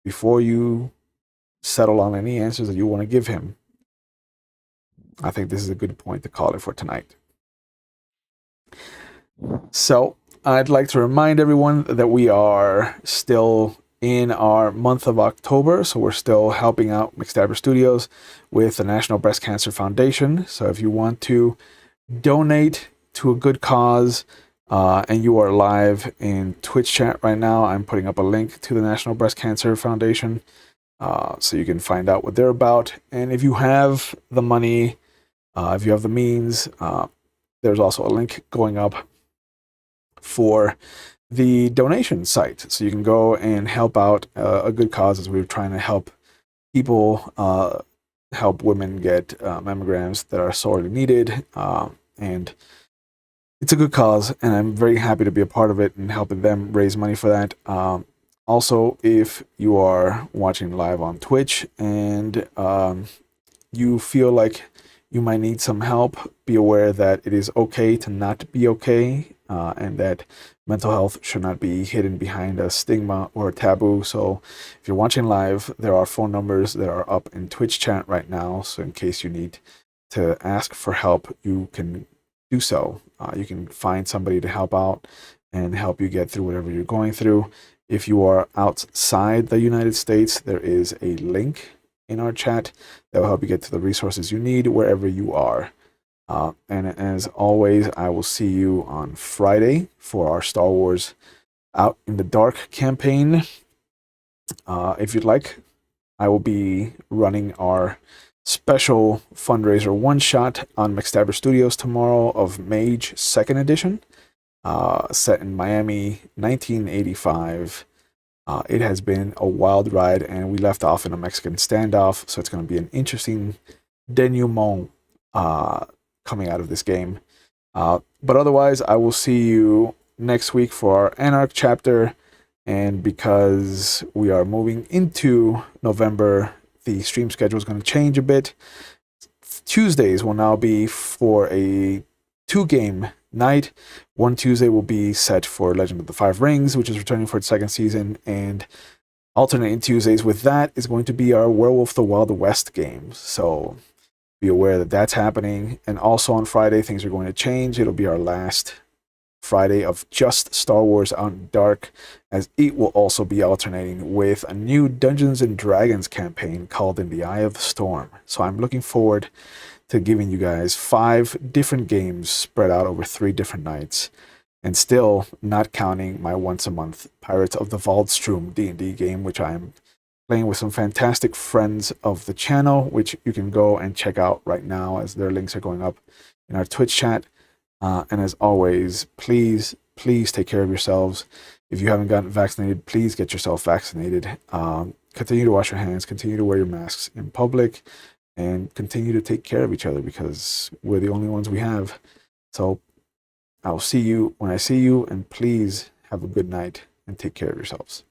before you settle on any answers that you want to give him, I think this is a good point to call it for tonight. So, I'd like to remind everyone that we are still in our month of October, so we're still helping out McStabber Studios with the National Breast Cancer Foundation. So if you want to donate to a good cause, and you are live in Twitch chat right now, I'm putting up a link to the National Breast Cancer Foundation, so you can find out what they're about. And if you have the money, if you have the means, there's also a link going up for the donation site, so you can go and help out a good cause, as we're trying to help people, help women get mammograms that are sorely needed, and it's a good cause, and I'm very happy to be a part of it and helping them raise money for that. Also, if you are watching live on Twitch and you feel like you might need some help, be aware that it is okay to not be okay, and that mental health should not be hidden behind a stigma or a taboo. So if you're watching live, there are phone numbers that are up in Twitch chat right now. So in case you need to ask for help, you can do so. You can find somebody to help out and help you get through whatever you're going through. If you are outside the United States, there is a link in our chat that will help you get to the resources you need wherever you are. And as always, I will see you on Friday for our Star Wars Out in the Dark campaign. If you'd like, I will be running our special fundraiser one-shot on McStabber Studios tomorrow of Mage 2nd Edition, set in Miami, 1985. It has been a wild ride, and we left off in a Mexican standoff, so it's going to be an interesting denouement coming out of this game. But otherwise, I will see you next week for our Anarch chapter. And because we are moving into November, the stream schedule is going to change a bit. Tuesdays will now be for a 2-game night. One Tuesday will be set for Legend of the Five Rings, which is returning for its 2nd season, and alternating Tuesdays with that is going to be our Werewolf the Wild West games. So be aware that that's happening. And also on Friday, things are going to change. It'll be our last Friday of just Star Wars Out in the Dark, as it will also be alternating with a new Dungeons and Dragons campaign called In the Eye of the Storm. So I'm looking forward to giving you guys 5 different games spread out over 3 different nights, and still not counting my once a month Pirates of the Waldstrom D&D game, which I'm playing with some fantastic friends of the channel, which you can go and check out right now as their links are going up in our Twitch chat. And as always, please take care of yourselves. If you haven't gotten vaccinated, please get yourself vaccinated. Continue to wash your hands, continue to wear your masks in public, and continue to take care of each other, because we're the only ones we have. So I'll see you when I see you, and please have a good night and take care of yourselves.